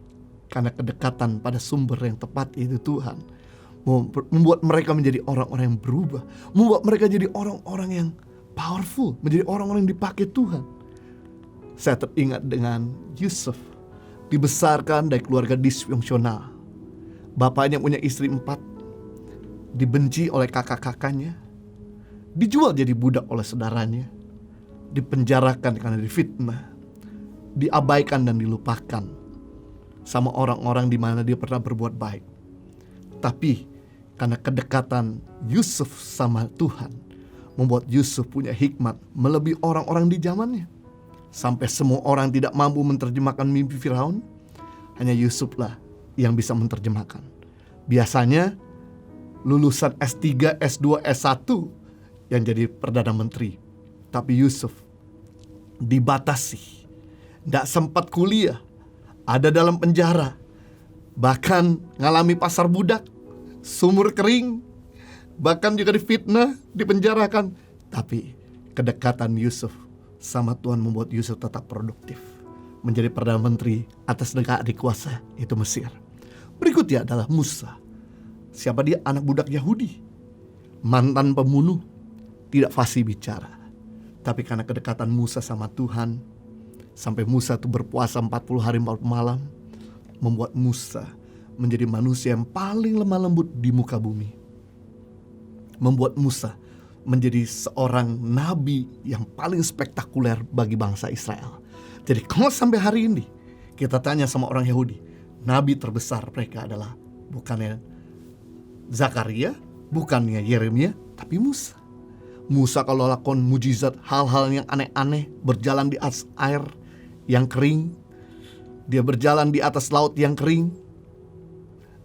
karena kedekatan pada sumber yang tepat, yaitu Tuhan, membuat mereka menjadi orang-orang yang berubah, membuat mereka jadi orang-orang yang powerful, menjadi orang-orang yang dipakai Tuhan. Saya teringat dengan Yusuf, dibesarkan dari keluarga disfungsional. Bapaknya punya istri 4, dibenci oleh kakak-kakaknya, dijual jadi budak oleh saudaranya, dipenjarakan karena difitnah, diabaikan dan dilupakan sama orang-orang di mana dia pernah berbuat baik. Tapi karena kedekatan Yusuf sama Tuhan, membuat Yusuf punya hikmat melebihi orang-orang di zamannya. Sampai semua orang tidak mampu menerjemahkan mimpi Firaun, hanya Yusuflah yang bisa menerjemahkan. Biasanya lulusan S3, S2, S1 yang jadi Perdana Menteri. Tapi Yusuf dibatasi, gak sempat kuliah, ada dalam penjara, bahkan ngalami pasar budak, sumur kering, bahkan juga difitnah, dipenjarakan. Tapi kedekatan Yusuf sama Tuhan membuat Yusuf tetap produktif, menjadi Perdana Menteri atas negara dikuasa itu Mesir. Berikutnya adalah Musa. Siapa dia? Anak budak Yahudi, mantan pembunuh, tidak fasih bicara. Tapi karena kedekatan Musa sama Tuhan, sampai Musa itu berpuasa 40 hari 40 malam, membuat Musa menjadi manusia yang paling lemah lembut di muka bumi. Membuat Musa menjadi seorang nabi yang paling spektakuler bagi bangsa Israel. Jadi kalau sampai hari ini kita tanya sama orang Yahudi, nabi terbesar mereka adalah bukannya Zakaria, bukannya Yeremia, tapi Musa. Musa kalau lakukan mujizat, hal-hal yang aneh-aneh, berjalan di atas air yang kering, dia berjalan di atas laut yang kering,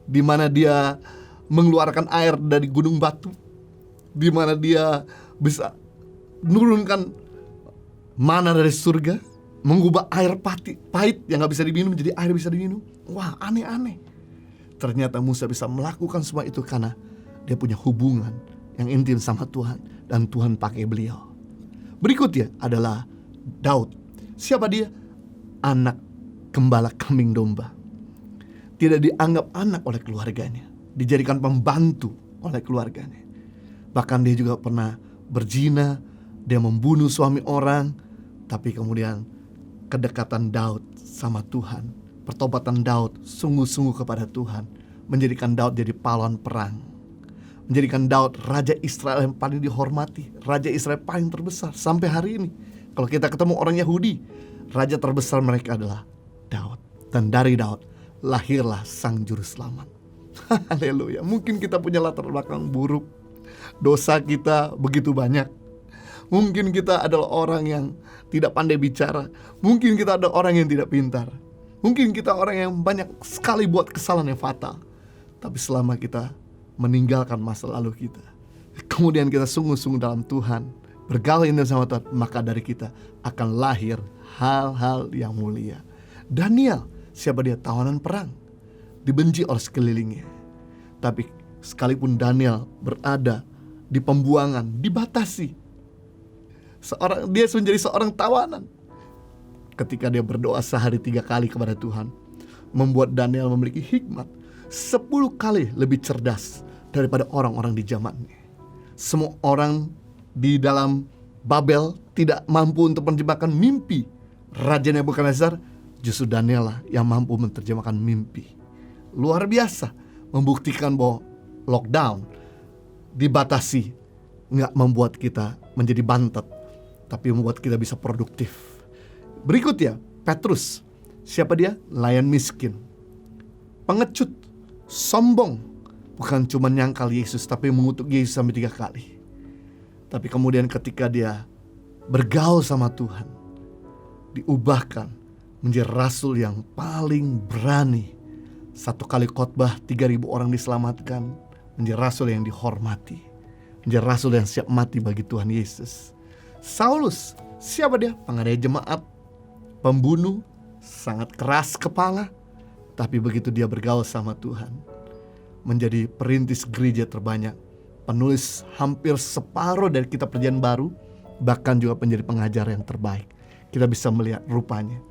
di mana dia mengeluarkan air dari gunung batu, di mana dia bisa menurunkan mana dari surga, mengubah air pahit yang gak bisa diminum jadi air bisa diminum. Wah, aneh-aneh. Ternyata Musa bisa melakukan semua itu karena dia punya hubungan yang intim sama Tuhan, dan Tuhan pakai beliau. Berikutnya adalah Daud. Siapa dia? Anak gembala kambing domba. Tidak dianggap anak oleh keluarganya, dijadikan pembantu oleh keluarganya. Bahkan dia juga pernah berzina, dia membunuh suami orang. Tapi kemudian kedekatan Daud sama Tuhan, pertobatan Daud sungguh-sungguh kepada Tuhan, menjadikan Daud jadi pahlawan perang, menjadikan Daud raja Israel yang paling dihormati, raja Israel paling terbesar sampai hari ini. Kalau kita ketemu orang Yahudi, raja terbesar mereka adalah Daud, dan dari Daud lahirlah sang juru selamat. Haleluya. Mungkin kita punya latar belakang buruk, dosa kita begitu banyak. Mungkin kita adalah orang yang tidak pandai bicara, mungkin kita adalah orang yang tidak pintar, mungkin kita orang yang banyak sekali buat kesalahan yang fatal. Tapi selama kita meninggalkan masa lalu kita, kemudian kita sungguh-sungguh dalam Tuhan, bergaul sama Tuhan, maka dari kita akan lahir hal-hal yang mulia. Daniel, siapa dia? Tawanan perang, dibenci oleh sekelilingnya. Tapi sekalipun Daniel berada di pembuangan, dibatasi, dia menjadi seorang tawanan. Ketika dia berdoa sehari 3 kali kepada Tuhan, membuat Daniel memiliki hikmat 10 kali lebih cerdas daripada orang-orang di zamannya. Semua orang di dalam Babel tidak mampu untuk menerjemahkan mimpi Raja Nebukadnezar, justru Daniel lah yang mampu menerjemahkan mimpi. Luar biasa, membuktikan bahwa lockdown, dibatasi, nggak membuat kita menjadi bantet, tapi membuat kita bisa produktif. Berikutnya, Petrus. Siapa dia? Nelayan miskin, pengecut, sombong. Bukan cuma nyangkal Yesus, tapi mengutuk Yesus sampai 3 kali. Tapi kemudian ketika dia bergaul sama Tuhan, diubahkan menjadi rasul yang paling berani. 1 kali khotbah 3.000 orang diselamatkan, menjadi rasul yang dihormati, menjadi rasul yang siap mati bagi Tuhan Yesus. Saulus, siapa dia? Penganiaya jemaat, pembunuh, sangat keras kepala. Tapi begitu dia bergaul sama Tuhan, menjadi perintis gereja terbanyak, penulis hampir separuh dari kitab Perjanjian Baru, bahkan juga menjadi pengajar yang terbaik. Kita bisa melihat rupanya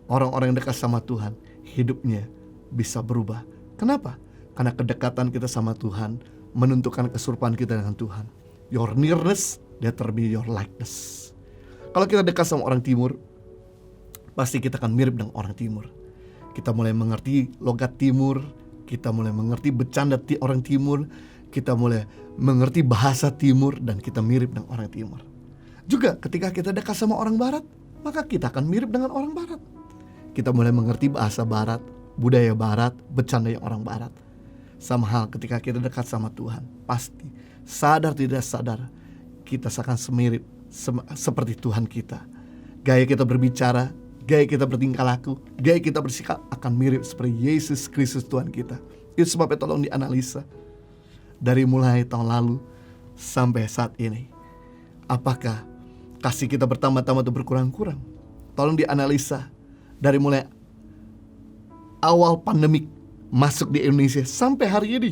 orang-orang yang dekat sama Tuhan, hidupnya bisa berubah. Kenapa? Karena kedekatan kita sama Tuhan menentukan keserupaan kita dengan Tuhan. Your nearness determine your likeness. Kalau kita dekat sama orang timur, pasti kita akan mirip dengan orang timur. Kita mulai mengerti logat timur, kita mulai mengerti bercanda orang timur, kita mulai mengerti bahasa timur, dan kita mirip dengan orang timur. Juga ketika kita dekat sama orang barat, maka kita akan mirip dengan orang barat. Kita mulai mengerti bahasa barat, budaya barat, bercanda yang orang barat. Sama hal ketika kita dekat sama Tuhan, pasti sadar tidak sadar kita akan semirip seperti Tuhan kita. Gaya kita berbicara, gaya kita bertingkah laku, gaya kita bersikap akan mirip seperti Yesus Kristus Tuhan kita. Itu sebabnya tolong dianalisa. dari mulai tahun lalu sampai saat ini? Apakah kasih kita bertambah-tambah atau berkurang-kurang? Tolong dianalisa dari mulai awal pandemik masuk di Indonesia sampai hari ini.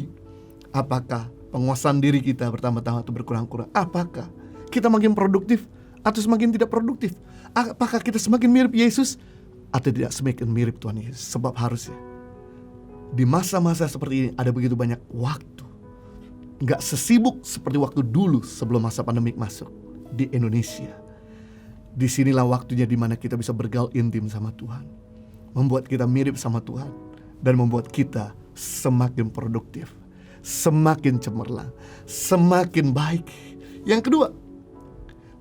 Apakah penguasaan diri kita bertambah-tambah atau berkurang-kurang? Apakah kita makin produktif atau semakin tidak produktif? Apakah kita semakin mirip Yesus atau tidak semakin mirip Tuhan Yesus? Sebab harusnya di masa-masa seperti ini ada begitu banyak waktu. Gak sesibuk seperti waktu dulu sebelum masa pandemik masuk di Indonesia. Disinilah waktunya dimana kita bisa bergaul intim sama Tuhan, membuat kita mirip sama Tuhan, dan membuat kita semakin produktif, semakin cemerlang, semakin baik. Yang kedua,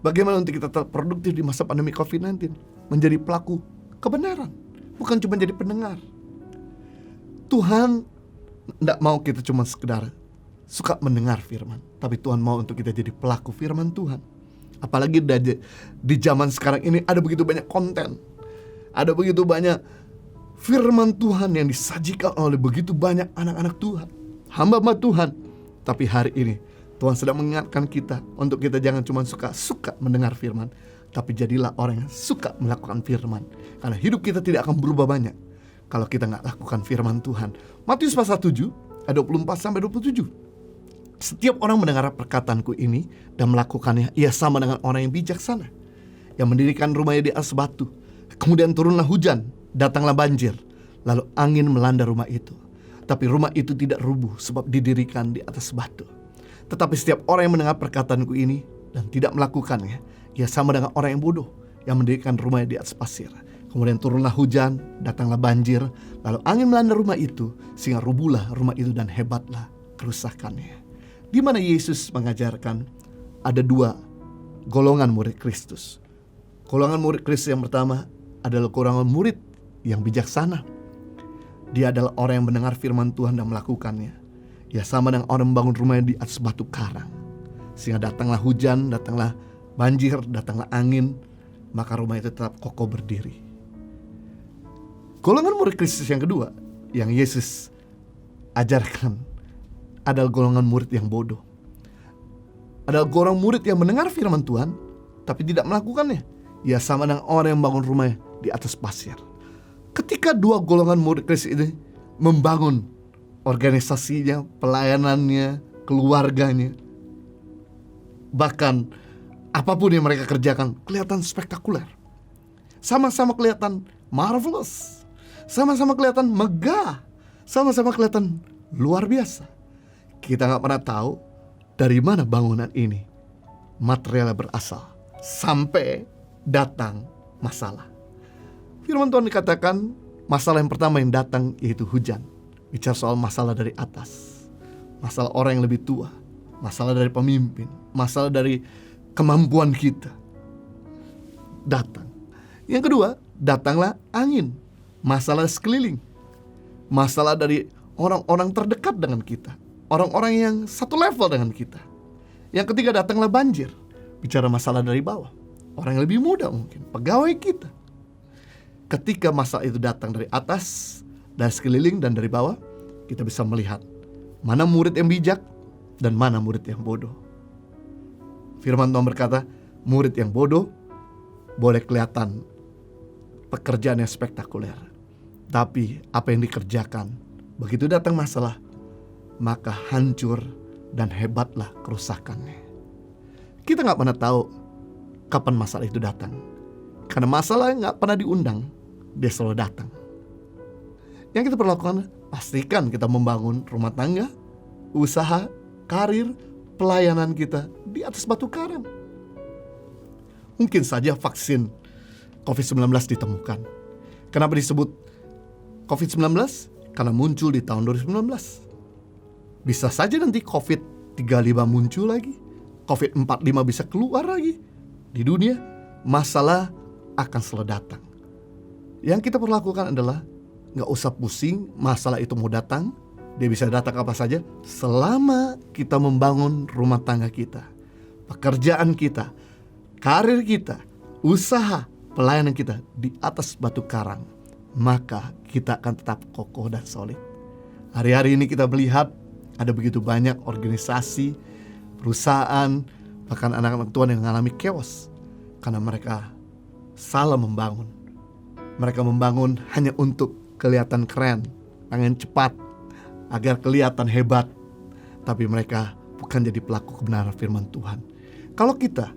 bagaimana untuk kita tetap produktif di masa pandemi COVID-19? Menjadi pelaku kebenaran, bukan cuma jadi pendengar. Tuhan tidak mau kita cuma sekedar suka mendengar firman, tapi Tuhan mau untuk kita jadi pelaku firman Tuhan. Apalagi di zaman sekarang ini ada begitu banyak konten, ada begitu banyak firman Tuhan yang disajikan oleh begitu banyak anak-anak Tuhan, hamba-hamba Tuhan. Tapi hari ini Tuhan sedang mengingatkan kita untuk kita jangan cuma suka mendengar firman, tapi jadilah orang yang suka melakukan firman. Karena hidup kita tidak akan berubah banyak kalau kita gak lakukan firman Tuhan. Matius pasal 7 ayat 24-27. Setiap orang mendengar perkataanku ini dan melakukannya, ia sama dengan orang yang bijaksana, yang mendirikan rumahnya di atas batu. Kemudian turunlah hujan, datanglah banjir, lalu angin melanda rumah itu. Tapi rumah itu tidak rubuh sebab didirikan di atas batu. Tetapi setiap orang yang mendengar perkataanku ini dan tidak melakukannya, ia sama dengan orang yang bodoh, yang mendirikan rumahnya di atas pasir. Kemudian turunlah hujan, datanglah banjir, lalu angin melanda rumah itu, sehingga rubuhlah rumah itu dan hebatlah kerusakannya. Di mana Yesus mengajarkan ada dua golongan murid Kristus. Golongan murid Kristus yang pertama adalah golongan murid yang bijaksana. Dia adalah orang yang mendengar firman Tuhan dan melakukannya. Ia sama dengan orang membangun rumahnya di atas batu karang, sehingga datanglah hujan, datanglah banjir, datanglah angin, maka rumah itu tetap kokoh berdiri. Golongan murid Kristus yang kedua yang Yesus ajarkan adalah golongan murid yang bodoh. Adalah golongan murid yang mendengar firman Tuhan tapi tidak melakukannya. Ia sama dengan orang yang membangun rumahnya di atas pasir. Ketika dua golongan murid Kristus ini membangun organisasinya, pelayanannya, keluarganya, bahkan apapun yang mereka kerjakan kelihatan spektakuler, sama-sama kelihatan marvelous, sama-sama kelihatan megah, sama-sama kelihatan luar biasa. Kita gak pernah tahu dari mana bangunan ini materialnya berasal sampai datang masalah. Firman Tuhan dikatakan masalah yang pertama yang datang yaitu hujan. Bicara soal masalah dari atas, masalah orang yang lebih tua, masalah dari pemimpin, masalah dari kemampuan kita datang. Yang kedua, datanglah angin, masalah sekeliling, masalah dari orang-orang terdekat dengan kita, orang-orang yang satu level dengan kita. Yang ketiga, datanglah banjir, bicara masalah dari bawah, orang yang lebih muda mungkin, pegawai kita. Ketika masalah itu datang dari atas, dari sekeliling dan dari bawah, kita bisa melihat mana murid yang bijak dan mana murid yang bodoh. Firman Tuhan berkata, murid yang bodoh boleh kelihatan pekerjaan yang spektakuler, tapi apa yang dikerjakan begitu datang masalah, maka hancur dan hebatlah kerusakannya. Kita gak pernah tahu kapan masalah itu datang, karena masalah gak pernah diundang, dia selalu datang. Yang kita perlu lakukan, pastikan kita membangun rumah tangga, usaha, karir, pelayanan kita di atas batu karang. Mungkin saja vaksin COVID-19 ditemukan. Kenapa disebut COVID-19? Karena muncul di tahun 2019. Bisa saja nanti COVID-35 muncul lagi, COVID-45 bisa keluar lagi. Di dunia, masalah akan selalu datang. Yang kita perlu lakukan adalah gak usah pusing masalah itu mau datang. Dia bisa datang apa saja selama kita membangun rumah tangga kita, pekerjaan kita, karir kita, usaha, pelayanan kita di atas batu karang, maka kita akan tetap kokoh dan solid. Hari-hari ini kita melihat Ada begitu banyak organisasi, perusahaan, bahkan anak-anak Tuhan yang mengalami chaos karena mereka salah membangun. Mereka membangun hanya untuk kelihatan keren, pengen cepat, agar kelihatan hebat. Tapi mereka bukan jadi pelaku kebenaran firman Tuhan. Kalau kita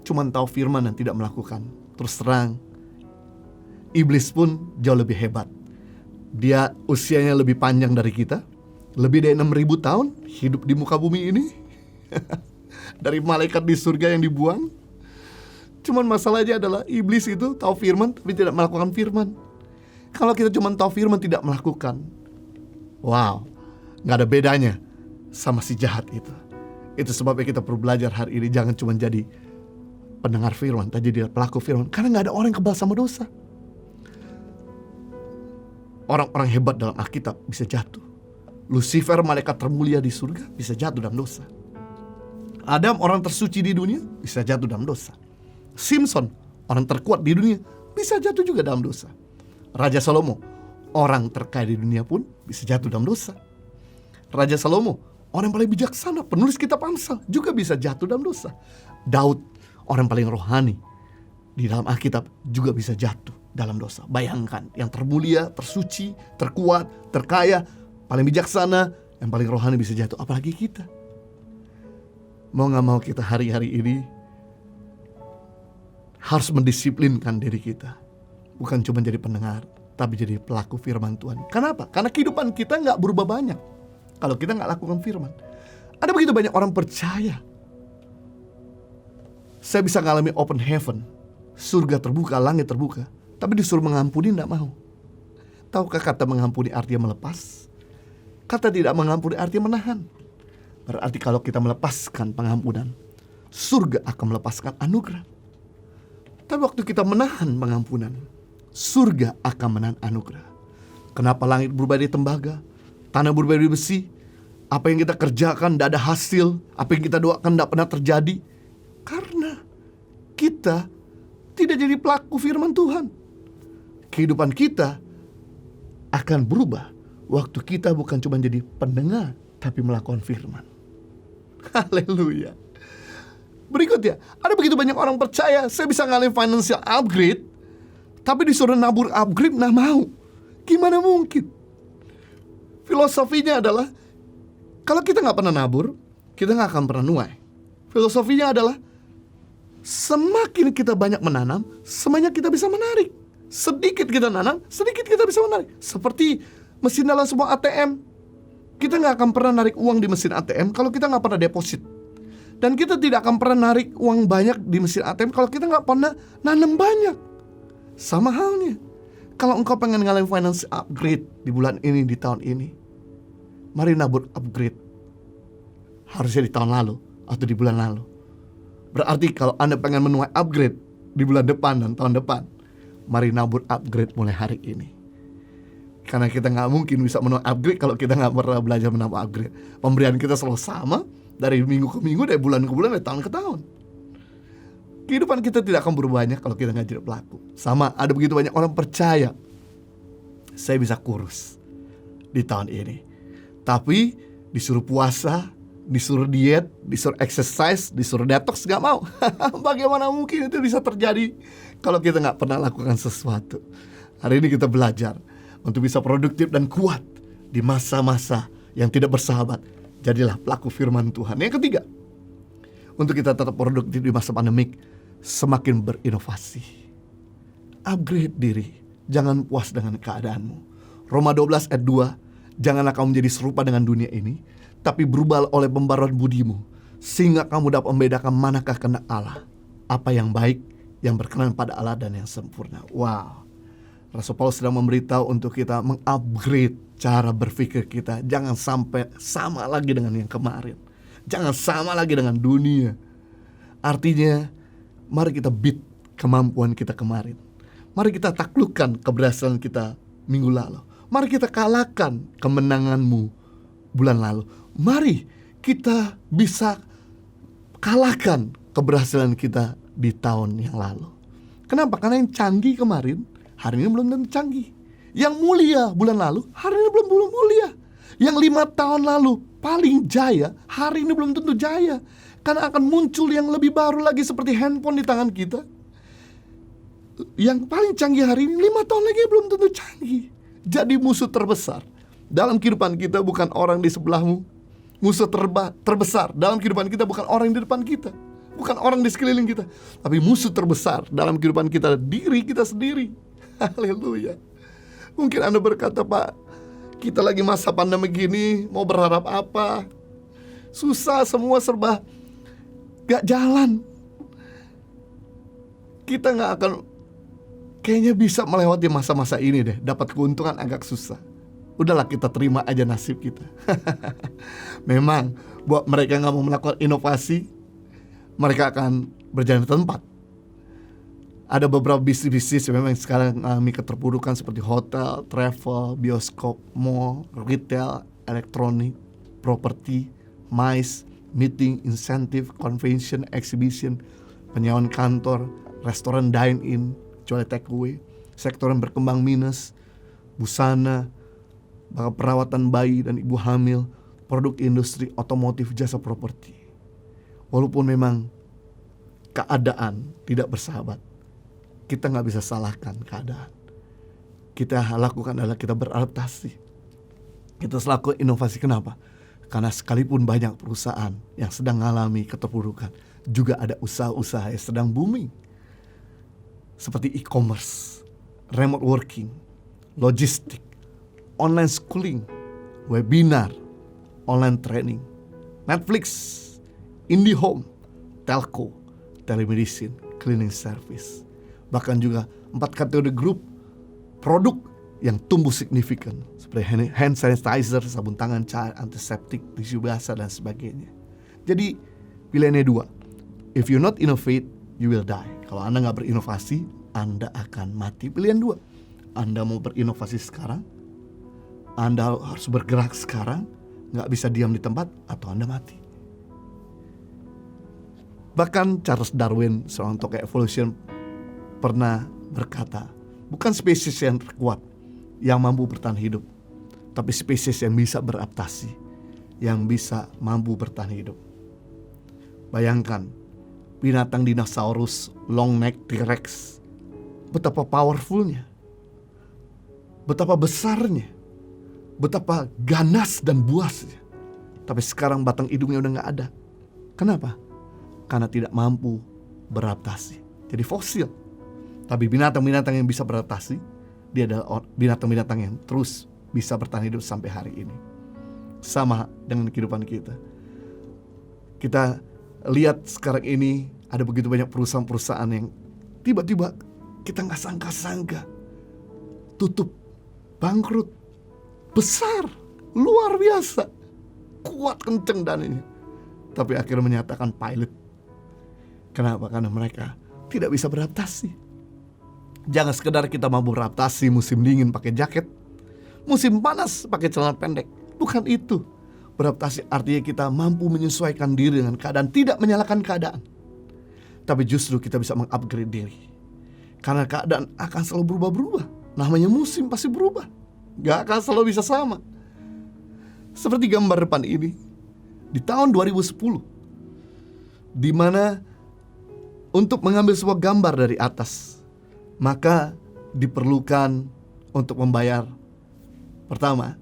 cuma tahu firman dan tidak melakukan, terus terang, iblis pun jauh lebih hebat. Dia usianya lebih panjang dari kita, lebih dari 6.000 tahun hidup di muka bumi ini. Dari malaikat di surga yang dibuang. Cuman masalahnya adalah iblis itu tahu firman tapi tidak melakukan firman. Kalau kita cuma tahu firman tidak melakukan, wow, gak ada bedanya sama si jahat itu. Itu sebabnya kita perlu belajar hari ini. Jangan cuma jadi pendengar firman, tapi jadi pelaku firman. Karena gak ada orang yang kebal sama dosa. Orang-orang hebat dalam Alkitab bisa jatuh. Lucifer, malaikat termulia di surga, bisa jatuh dalam dosa. Adam, orang tersuci di dunia, bisa jatuh dalam dosa. Simpson, orang terkuat di dunia, bisa jatuh juga dalam dosa. Raja Salomo, orang terkaya di dunia pun bisa jatuh dalam dosa. Raja Salomo, orang paling bijaksana, penulis kitab Amsal, juga bisa jatuh dalam dosa. Daud, orang paling rohani di dalam Alkitab, juga bisa jatuh dalam dosa. Bayangkan, yang termulia, tersuci, terkuat, terkaya, paling bijaksana, yang paling rohani bisa jatuh. Apalagi kita. Mau gak mau kita hari-hari ini harus mendisiplinkan diri kita. Bukan cuma jadi pendengar, tapi jadi pelaku firman Tuhan. Kenapa? Karena kehidupan kita gak berubah banyak kalau kita gak lakukan firman. Ada begitu banyak orang percaya. Saya bisa ngalami open heaven, surga terbuka, langit terbuka, tapi disuruh mengampuni gak mau. Tahukah kata mengampuni artinya melepas? Kata tidak mengampuni artinya menahan. Berarti kalau kita melepaskan pengampunan, surga akan melepaskan anugerah. Tapi waktu kita menahan pengampunan, surga akan menahan anugerah. Kenapa langit berubah jadi tembaga, tanah berubah jadi besi? Apa yang kita kerjakan tidak ada hasil, apa yang kita doakan tidak pernah terjadi. Karena kita tidak jadi pelaku firman Tuhan. Kehidupan kita akan berubah waktu kita bukan cuma jadi pendengar, tapi melakukan firman. Haleluya. Berikutnya, ada begitu banyak orang percaya saya bisa ngalamin financial upgrade, tapi disuruh nabur upgrade nggak mau. Gimana mungkin? Filosofinya adalah kalau kita nggak pernah nabur, kita nggak akan pernah nuai. Filosofinya adalah semakin kita banyak menanam, semakin kita bisa menarik. Sedikit kita nanam, sedikit kita bisa menarik. Seperti mesin dalam sebuah ATM. Kita nggak akan pernah narik uang di mesin ATM kalau kita nggak pernah deposit. Dan kita tidak akan pernah narik uang banyak di mesin ATM kalau kita nggak pernah nanam banyak. Sama halnya, kalau engkau pengen ngalamin finance upgrade di bulan ini, di tahun ini, mari nabur upgrade. Harusnya di tahun lalu atau di bulan lalu. Berarti kalau Anda pengen menuai upgrade di bulan depan dan tahun depan, mari nabur upgrade mulai hari ini. Karena kita gak mungkin bisa menuai upgrade kalau kita gak pernah belajar menambah upgrade. Pemberian kita selalu sama, dari minggu ke minggu, dari bulan ke bulan, dari tahun ke tahun. Kehidupan kita tidak akan berubah banyak kalau kita gak jadi pelaku. Sama, ada begitu banyak orang percaya saya bisa kurus di tahun ini, tapi disuruh puasa, disuruh diet, disuruh exercise, disuruh detox, gak mau. Bagaimana mungkin itu bisa terjadi kalau kita gak pernah lakukan sesuatu. Hari ini kita belajar untuk bisa produktif dan kuat di masa-masa yang tidak bersahabat. Jadilah pelaku firman Tuhan. Yang ketiga, untuk kita tetap produktif di masa pandemik, semakin berinovasi. Upgrade diri, jangan puas dengan keadaanmu. Roma 12 ayat 2, janganlah kamu menjadi serupa dengan dunia ini, tapi berubah oleh pembaruan budimu, sehingga kamu dapat membedakan manakah kehendak Allah, apa yang baik, yang berkenan pada Allah dan yang sempurna. Wow. Rasul Paulus sedang memberitahu untuk kita mengupgrade cara berpikir kita. Jangan sampai sama lagi dengan yang kemarin. Jangan sama lagi dengan dunia. Artinya, mari kita beat kemampuan kita kemarin. Mari kita taklukkan keberhasilan kita minggu lalu. Mari kita kalahkan kemenanganmu bulan lalu. Mari kita bisa kalahkan keberhasilan kita di tahun yang lalu. Kenapa? Karena yang canggih kemarin, hari ini belum tentu canggih. Yang mulia bulan lalu, hari ini belum mulia. Yang 5 tahun lalu paling jaya, hari ini belum tentu jaya. Karena akan muncul yang lebih baru lagi seperti handphone di tangan kita. Yang paling canggih hari ini 5 tahun lagi belum tentu canggih. Jadi musuh terbesar dalam kehidupan kita bukan orang di sebelahmu. Musuh terbesar dalam kehidupan kita bukan orang di depan kita, bukan orang di sekeliling kita, tapi musuh terbesar dalam kehidupan kita diri kita sendiri. Haleluya. Mungkin Anda berkata, Pak, kita lagi masa pandemi gini, mau berharap apa? Susah, semua serba gak jalan. Kita gak akan kayaknya bisa melewati masa-masa ini deh. Dapat keuntungan agak susah. Udahlah, kita terima aja nasib kita. Memang buat mereka yang gak mau melakukan inovasi, mereka akan berjalan di tempat. Ada beberapa bisnis-bisnis yang memang sekarang mengalami keterpurukan seperti hotel, travel, bioskop, mall, retail, elektronik, properti, MICE, meeting, insentif, convention, exhibition, penyewaan kantor, restoran dine-in, jual take away, sektor yang berkembang minus, busana, bahkan perawatan bayi dan ibu hamil, produk industri, otomotif, jasa properti. Walaupun memang keadaan tidak bersahabat, kita gak bisa salahkan keadaan. Kita lakukan adalah kita beradaptasi. Kita selaku inovasi. Kenapa? Karena sekalipun banyak perusahaan yang sedang mengalami keterpurukan, juga ada usaha-usaha yang sedang booming. Seperti e-commerce, remote working, logistik, online schooling, webinar, online training, Netflix, IndiHome, telco, telemedicine, cleaning service. Bahkan juga 4 kategori grup produk yang tumbuh signifikan seperti hand sanitizer, sabun tangan cair, antiseptik, tisu basah dan sebagainya. Jadi pilihannya 2. If you not innovate, you will die. Kalau Anda gak berinovasi, Anda akan mati. Pilihan 2. Anda mau berinovasi sekarang, Anda harus bergerak sekarang, gak bisa diam di tempat, atau Anda mati. Bahkan Charles Darwin, seorang tokoh evolution, pernah berkata, bukan spesies yang terkuat yang mampu bertahan hidup, tapi spesies yang bisa beradaptasi, yang bisa mampu bertahan hidup. Bayangkan binatang dinosaurus, long neck T-Rex, betapa powerfulnya, betapa besarnya, betapa ganas dan buasnya. Tapi sekarang batang hidungnya udah gak ada. Kenapa? Karena tidak mampu beradaptasi. Jadi fosil. Tapi binatang-binatang yang bisa beradaptasi, dia adalah binatang-binatang yang terus bisa bertahan hidup sampai hari ini. Sama dengan kehidupan kita. Kita lihat sekarang ini ada begitu banyak perusahaan-perusahaan yang tiba-tiba kita gak sangka-sangka tutup, bangkrut, besar, luar biasa, kuat, kenceng dan ini. Tapi akhirnya menyatakan pilot. Kenapa? Karena mereka tidak bisa beradaptasi. Jangan sekedar kita mampu beradaptasi musim dingin pakai jaket, musim panas pakai celana pendek. Bukan itu. Beradaptasi artinya kita mampu menyesuaikan diri dengan keadaan, tidak menyalahkan keadaan. Tapi justru kita bisa mengupgrade diri. Karena keadaan akan selalu berubah-berubah. Namanya musim pasti berubah. Gak akan selalu bisa sama. Seperti gambar depan ini. Di tahun 2010, di mana untuk mengambil sebuah gambar dari atas, maka diperlukan untuk membayar, pertama,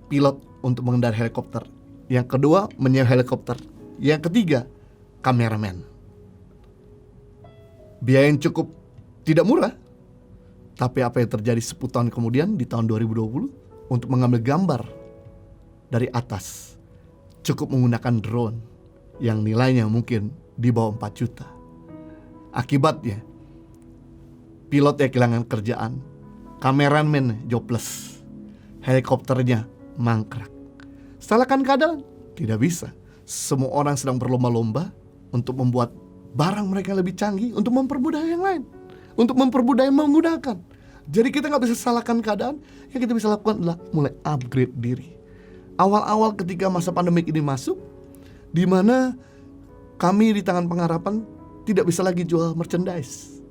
pilot untuk mengendarai helikopter. Yang kedua, menyewa helikopter. Yang ketiga, kameramen. Biaya yang cukup tidak murah. Tapi apa yang terjadi 10 tahun kemudian di tahun 2020, untuk mengambil gambar dari atas, cukup menggunakan drone yang nilainya mungkin di bawah 4 juta. Akibatnya, pilotnya kehilangan kerjaan, kameramen jobless, helikopternya mangkrak. Salahkan keadaan? Tidak bisa. Semua orang sedang berlomba-lomba untuk membuat barang mereka lebih canggih, untuk mempermudah yang lain, untuk mempermudah yang menggunakan. Jadi kita gak bisa salahkan keadaan. Yang kita bisa lakukan adalah mulai upgrade diri. Awal-awal ketika masa pandemik ini masuk, di mana kami di Tangan Pengharapan tidak bisa lagi jual merchandise.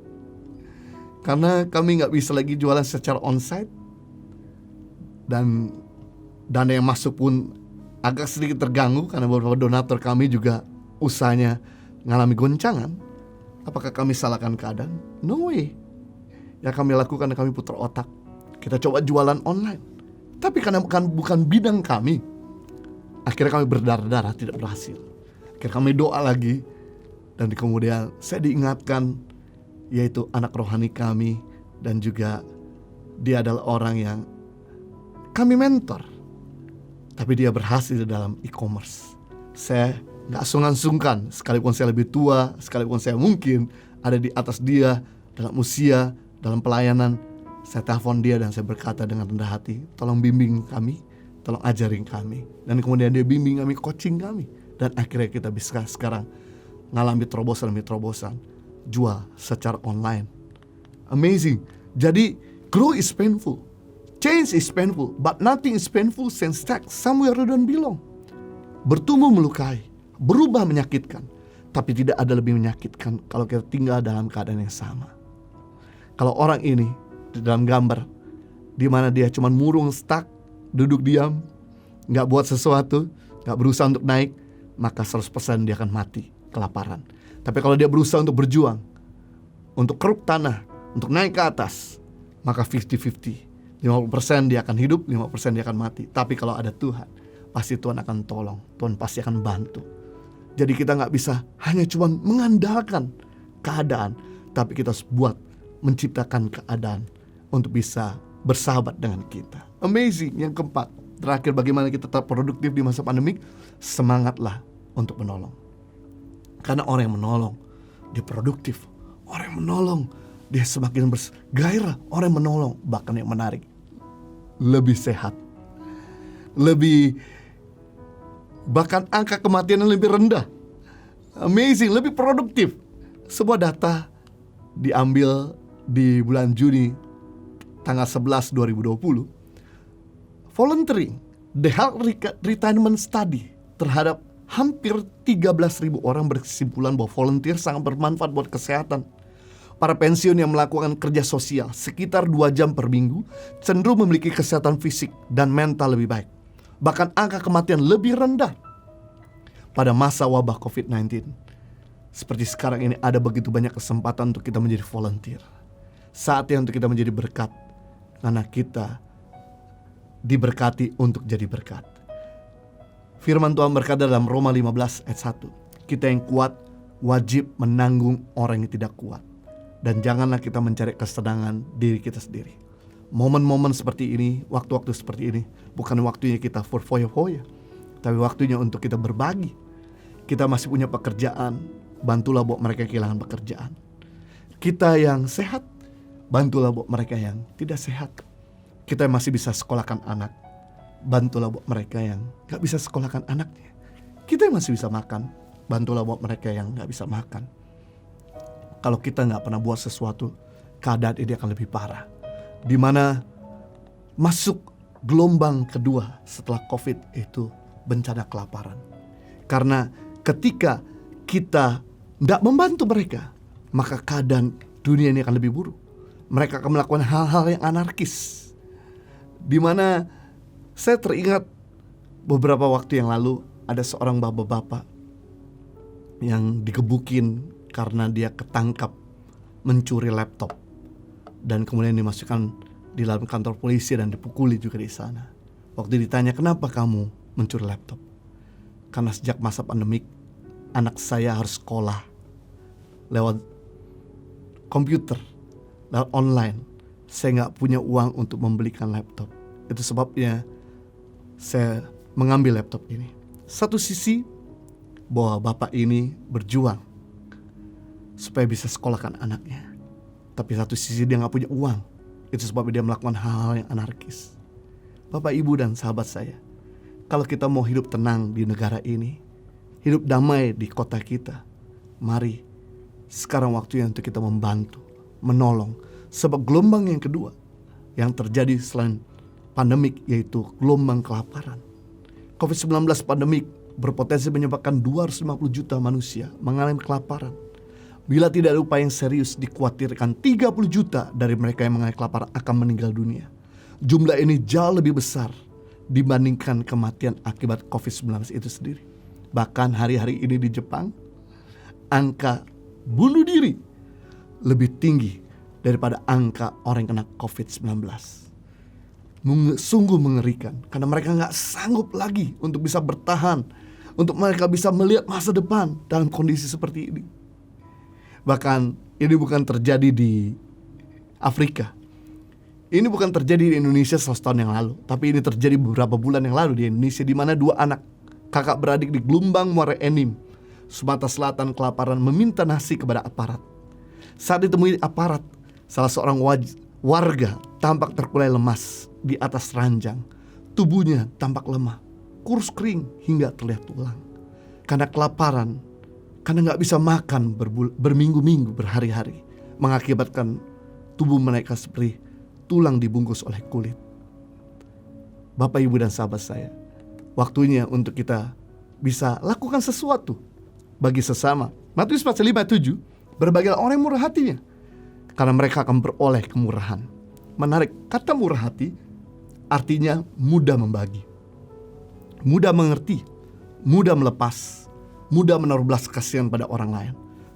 Karena kami gak bisa lagi jualan secara onsite. Dan dana yang masuk pun agak sedikit terganggu karena beberapa donatur kami juga usahanya mengalami goncangan. Apakah kami salahkan keadaan? No way. Yang kami lakukan, kami putar otak. Kita coba jualan online. Tapi karena bukan bidang kami, akhirnya kami berdarah-darah, tidak berhasil. Akhirnya kami doa lagi. Dan kemudian saya diingatkan, yaitu anak rohani kami. Dan juga dia adalah orang yang kami mentor. Tapi dia berhasil dalam e-commerce. Saya gak sungkan-sungkan, sekalipun saya lebih tua, sekalipun saya mungkin ada di atas dia dalam usia, dalam pelayanan. Saya telepon dia dan saya berkata dengan rendah hati, tolong bimbing kami, tolong ajarin kami. Dan kemudian dia bimbing kami, coaching kami. Dan akhirnya kita bisa sekarang ngalami terobosan demi terobosan, jual secara online. Amazing. Jadi grow is painful, change is painful, but nothing is painful since stuck somewhere you don't belong. Bertumbuh melukai, berubah menyakitkan, tapi tidak ada lebih menyakitkan kalau kita tinggal dalam keadaan yang sama. Kalau orang ini di dalam gambar, di mana dia cuma murung, stuck, duduk diam, gak buat sesuatu, gak berusaha untuk naik, maka 100% dia akan mati kelaparan. Tapi kalau dia berusaha untuk berjuang, untuk keruk tanah, untuk naik ke atas, maka 50-50. 50% dia akan hidup, 50% dia akan mati. Tapi kalau ada Tuhan, pasti Tuhan akan tolong, Tuhan pasti akan bantu. Jadi kita gak bisa hanya cuma mengandalkan keadaan, tapi kita harus menciptakan keadaan untuk bisa bersahabat dengan kita. Amazing. Yang keempat, terakhir, bagaimana kita tetap produktif di masa pandemik? Semangatlah untuk menolong. Karena orang yang menolong, dia produktif. Orang yang menolong, dia semakin bergairah. Orang yang menolong, bahkan yang menarik, lebih sehat, bahkan angka kematian lebih rendah. Amazing, lebih produktif. Sebuah data diambil di bulan Juni tanggal 11 2020. Volunteering, the health retirement study terhadap hampir 13.000 orang berkesimpulan bahwa volunteer sangat bermanfaat buat kesehatan. Para pensiun yang melakukan kerja sosial sekitar 2 jam per minggu cenderung memiliki kesehatan fisik dan mental lebih baik. Bahkan angka kematian lebih rendah pada masa wabah COVID-19. Seperti sekarang ini ada begitu banyak kesempatan untuk kita menjadi volunteer. Saatnya untuk kita menjadi berkat, karena kita diberkati untuk jadi berkat. Firman Tuhan berkata dalam Roma 15 ayat 1, kita yang kuat wajib menanggung orang yang tidak kuat. Dan janganlah kita mencari kesenangan diri kita sendiri. Momen-momen seperti ini, waktu-waktu seperti ini, bukan waktunya kita berfoya-foya, tapi waktunya untuk kita berbagi. Kita masih punya pekerjaan, bantulah buat mereka yang kehilangan pekerjaan. Kita yang sehat, bantulah buat mereka yang tidak sehat. Kita yang masih bisa sekolahkan anak, bantulah buat mereka yang gak bisa sekolahkan anaknya. Kita yang masih bisa makan, bantulah buat mereka yang gak bisa makan. Kalau kita gak pernah buat sesuatu, keadaan ini akan lebih parah. Dimana masuk gelombang kedua setelah COVID itu bencana kelaparan. Karena ketika kita gak membantu mereka, maka keadaan dunia ini akan lebih buruk. Mereka akan melakukan hal-hal yang anarkis. Dimana saya teringat beberapa waktu yang lalu ada seorang bapak-bapak yang digebukin karena dia ketangkap mencuri laptop. Dan kemudian dimasukkan di dalam kantor polisi dan dipukuli juga di sana. Waktu ditanya, kenapa kamu mencuri laptop? Karena sejak masa pandemik, anak saya harus sekolah lewat komputer, lewat online. Saya gak punya uang untuk membelikan laptop. Itu sebabnya saya mengambil laptop ini. Satu sisi, bahwa bapak ini berjuang supaya bisa sekolahkan anaknya. Tapi satu sisi dia gak punya uang. Itu sebabnya dia melakukan hal-hal yang anarkis. Bapak, ibu, dan sahabat saya, kalau kita mau hidup tenang di negara ini, hidup damai di kota kita, mari sekarang waktunya untuk kita membantu, menolong. Sebab gelombang yang kedua yang terjadi selain pandemik, yaitu gelombang kelaparan. COVID-19 pandemik berpotensi menyebabkan 250 juta manusia mengalami kelaparan. Bila tidak ada upaya yang serius, dikhawatirkan 30 juta dari mereka yang mengalami kelaparan akan meninggal dunia. Jumlah ini jauh lebih besar dibandingkan kematian akibat COVID-19 itu sendiri. Bahkan hari-hari ini di Jepang, angka bunuh diri lebih tinggi daripada angka orang yang kena COVID-19. Sungguh mengerikan, karena mereka gak sanggup lagi untuk bisa bertahan, untuk mereka bisa melihat masa depan dalam kondisi seperti ini. Bahkan ini bukan terjadi di Afrika, ini bukan terjadi di Indonesia 100 tahun yang lalu, tapi ini terjadi beberapa bulan yang lalu di Indonesia, di mana 2 anak kakak beradik di Gelombang Muara Enim, Sumatera Selatan kelaparan meminta nasi kepada aparat. Saat ditemui aparat, salah seorang warga tampak terkulai lemas di atas ranjang. Tubuhnya tampak lemah, kurus kering hingga terlihat tulang. Karena kelaparan, karena gak bisa makan berminggu-minggu, berhari-hari, mengakibatkan tubuh mereka seperti tulang dibungkus oleh kulit. Bapak, Ibu, dan sahabat saya, waktunya untuk kita bisa lakukan sesuatu bagi sesama. Matius pasal 5:7, berbahagialah orang yang murah hatinya, karena mereka akan beroleh kemurahan. Menarik, kata murah hati artinya mudah membagi, mudah mengerti, mudah melepas, mudah menaruh belas kasihan pada orang lain,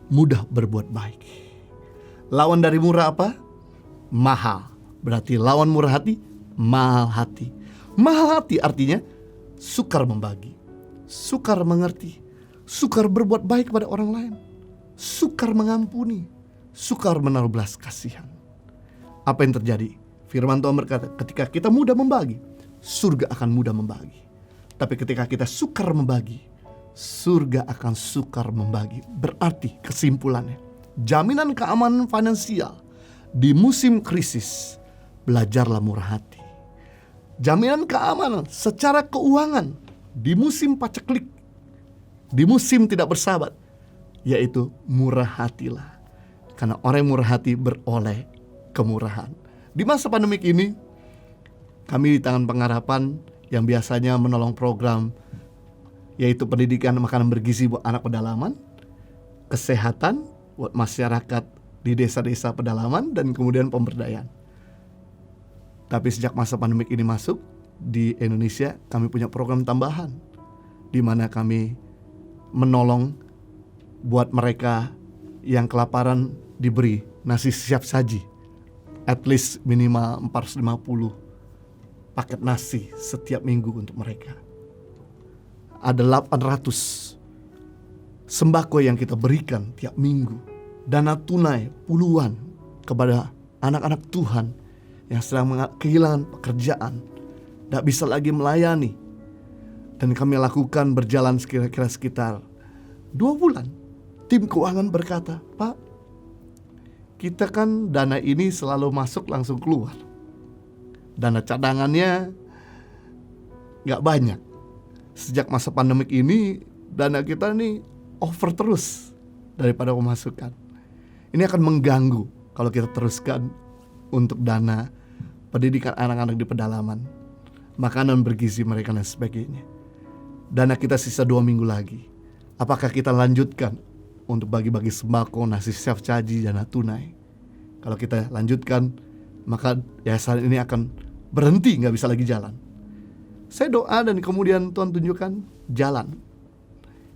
mudah berbuat baik. Lawan dari murah apa? Mahal. Berarti lawan murah hati, mahal hati. Mahal hati artinya sukar membagi, sukar mengerti, sukar berbuat baik kepada orang lain, sukar mengampuni, sukar menaruh belas kasihan. Apa yang terjadi? Firman Tuhan berkata, ketika kita mudah membagi, surga akan mudah membagi. Tapi ketika kita sukar membagi, surga akan sukar membagi. Berarti kesimpulannya, jaminan keamanan finansial di musim krisis, belajarlah murah hati. Jaminan keamanan secara keuangan di musim paceklik, di musim tidak bersahabat, yaitu murah hatilah. Karena orang yang murah hati beroleh kemurahan. Di masa pandemik ini, kami di Tangan Pengharapan yang biasanya menolong program yaitu pendidikan makanan bergizi buat anak pedalaman, kesehatan buat masyarakat di desa-desa pedalaman, dan kemudian pemberdayaan. Tapi sejak masa pandemik ini masuk di Indonesia, kami punya program tambahan di mana kami menolong buat mereka yang kelaparan diberi nasi siap saji. At least minimal 450 paket nasi setiap minggu untuk mereka. Ada 800 sembako yang kita berikan tiap minggu. Dana tunai puluhan kepada anak-anak Tuhan yang sedang kehilangan pekerjaan, tidak bisa lagi melayani. Dan kami lakukan berjalan kira-kira sekitar 2 bulan. Tim keuangan berkata, Pak, kita kan dana ini selalu masuk langsung keluar. Dana cadangannya gak banyak. Sejak masa pandemik ini, dana kita nih over terus daripada pemasukan. Ini akan mengganggu kalau kita teruskan untuk dana pendidikan anak-anak di pedalaman, makanan bergizi mereka dan sebagainya. Dana kita sisa 2 minggu lagi. Apakah kita lanjutkan untuk bagi-bagi sembako, nasi siap saji, dana tunai? Kalau kita lanjutkan, maka yayasan ini akan berhenti, gak bisa lagi jalan. Saya doa dan kemudian Tuhan tunjukkan jalan.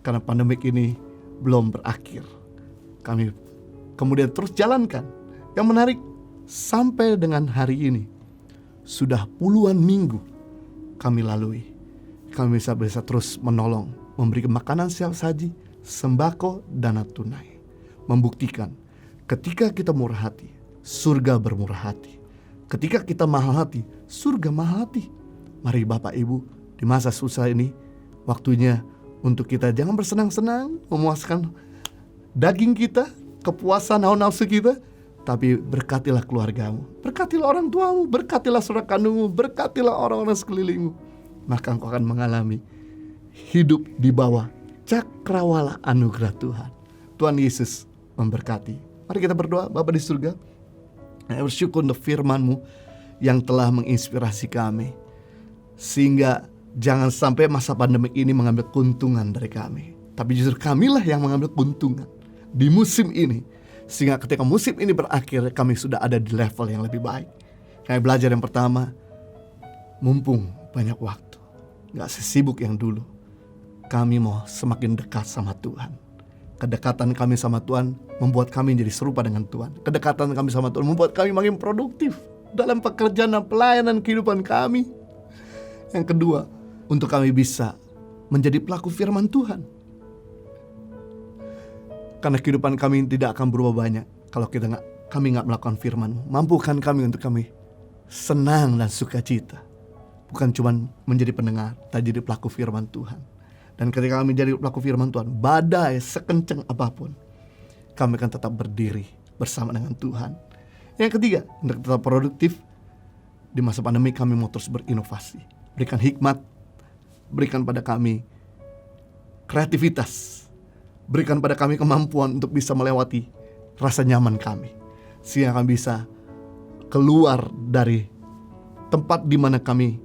Karena pandemik ini belum berakhir, kami kemudian terus jalankan. Yang menarik, sampai dengan hari ini sudah puluhan minggu kami lalui. Kami bisa terus menolong, memberi makanan siap saji, sembako, dana tunai. Membuktikan ketika kita murah hati, surga bermurah hati. Ketika kita mahal hati, surga mahal hati. Mari Bapak Ibu, di masa susah ini, waktunya untuk kita jangan bersenang-senang memuaskan daging kita, kepuasan hawa nafsu kita, tapi berkatilah keluargamu, berkatilah orang tuamu, berkatilah saudara kandungmu, berkatilah orang-orang sekelilingmu. Maka engkau akan mengalami hidup di bawah cakrawala anugerah Tuhan. Tuhan Yesus memberkati. Mari kita berdoa. Bapa di surga, saya bersyukur untuk firman-Mu yang telah menginspirasi kami, sehingga jangan sampai masa pandemik ini mengambil keuntungan dari kami, tapi justru kamilah yang mengambil keuntungan di musim ini, sehingga ketika musim ini berakhir, kami sudah ada di level yang lebih baik. Kami belajar yang pertama, mumpung banyak waktu, gak sesibuk yang dulu. Kami mau semakin dekat sama Tuhan. Kedekatan kami sama Tuhan membuat kami jadi serupa dengan Tuhan. Kedekatan kami sama Tuhan membuat kami makin produktif dalam pekerjaan dan pelayanan kehidupan kami. Yang kedua, untuk kami bisa menjadi pelaku firman Tuhan. Karena kehidupan kami tidak akan berubah banyak kalau kami gak melakukan firman-Mu. Mampukan kami untuk kami senang dan sukacita. Bukan cuma menjadi pendengar, tapi jadi pelaku firman Tuhan. Dan ketika kami jadi pelaku firman Tuhan, badai sekencang apapun, kami akan tetap berdiri bersama dengan Tuhan. Yang ketiga, untuk tetap produktif, di masa pandemi kami mau terus berinovasi. Berikan hikmat, berikan pada kami kreativitas, berikan pada kami kemampuan untuk bisa melewati rasa nyaman kami. Sehingga kami bisa keluar dari tempat di mana kami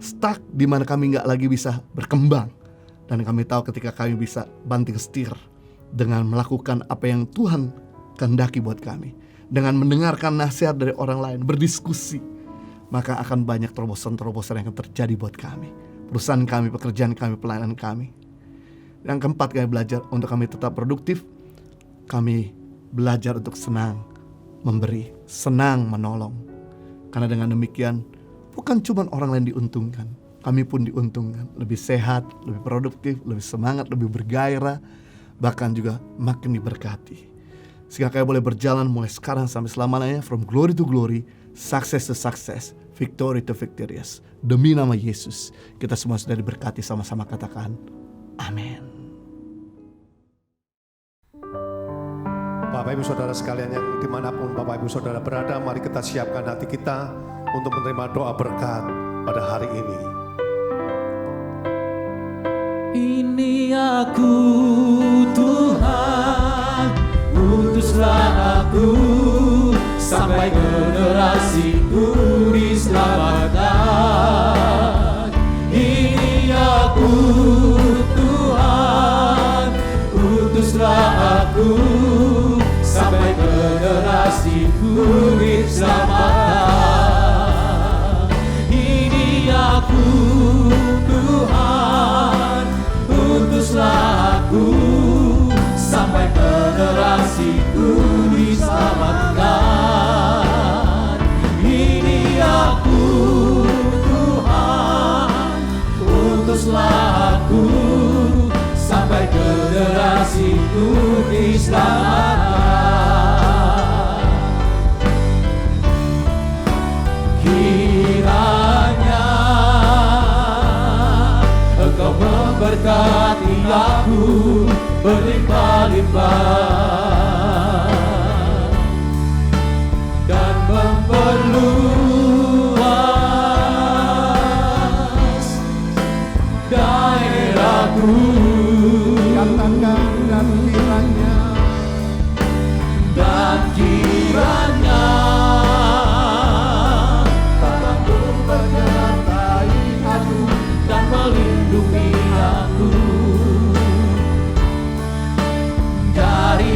stuck, di mana kami gak lagi bisa berkembang. Dan kami tahu ketika kami bisa banting setir dengan melakukan apa yang Tuhan kehendaki buat kami, dengan mendengarkan nasihat dari orang lain, berdiskusi, maka akan banyak terobosan-terobosan yang akan terjadi buat kami, perusahaan kami, pekerjaan kami, pelayanan kami. Yang keempat, kami belajar untuk kami tetap produktif. Kami belajar untuk senang memberi, senang menolong. Karena dengan demikian bukan cuma orang lain diuntungkan, kami pun diuntungkan. Lebih sehat, lebih produktif, lebih semangat, lebih bergairah, bahkan juga makin diberkati. Sehingga kami boleh berjalan mulai sekarang sampai selamanya, from glory to glory, success to success, victory to victorious. Demi nama Yesus, kita semua sudah diberkati, sama-sama katakan amin. Bapak Ibu Saudara sekalian yang dimanapun Bapak Ibu Saudara berada, mari kita siapkan hati kita untuk menerima doa berkat pada hari ini. Ini aku Tuhan, utuslah aku sampai generasiku diselamatkan. Ini aku Tuhan, utuslah aku sampai generasiku diselamatkan. Ini aku Tuhan, utuslah aku sampai generasiku diselamatkan. Ini aku Tuhan, utuslah aku sampai generasiku diselamatkan. Kiranya Engkau memberkati aku berlimpah-limpah dan memperluas daerahku. Katakan dan kiranya tanganmu menyertai aku dan melindungi aku dari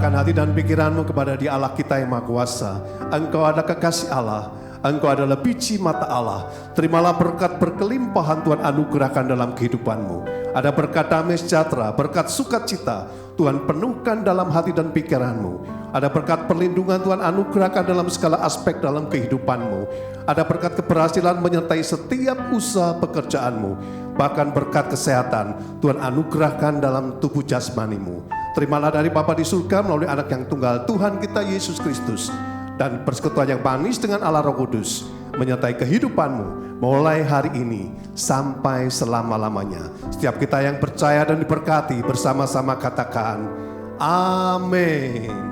arahkan hati dan pikiranmu kepada Dia Allah kita yang Maha Kuasa. Engkau adalah kekasih Allah, Engkau adalah biji mata Allah. Terimalah berkat berkelimpahan Tuhan anugerahkan dalam kehidupanmu. Ada berkat damai sejahtera, berkat sukacita Tuhan penuhkan dalam hati dan pikiranmu. Ada berkat perlindungan Tuhan anugerahkan dalam segala aspek dalam kehidupanmu. Ada berkat keberhasilan menyertai setiap usaha pekerjaanmu. Bahkan berkat kesehatan Tuhan anugerahkan dalam tubuh jasmanimu. Terimalah dari Bapa di surga melalui anak yang tunggal Tuhan kita Yesus Kristus. Dan persekutuan yang manis dengan Allah Roh Kudus menyertai kehidupanmu mulai hari ini sampai selama-lamanya. Setiap kita yang percaya dan diberkati bersama-sama katakan amin.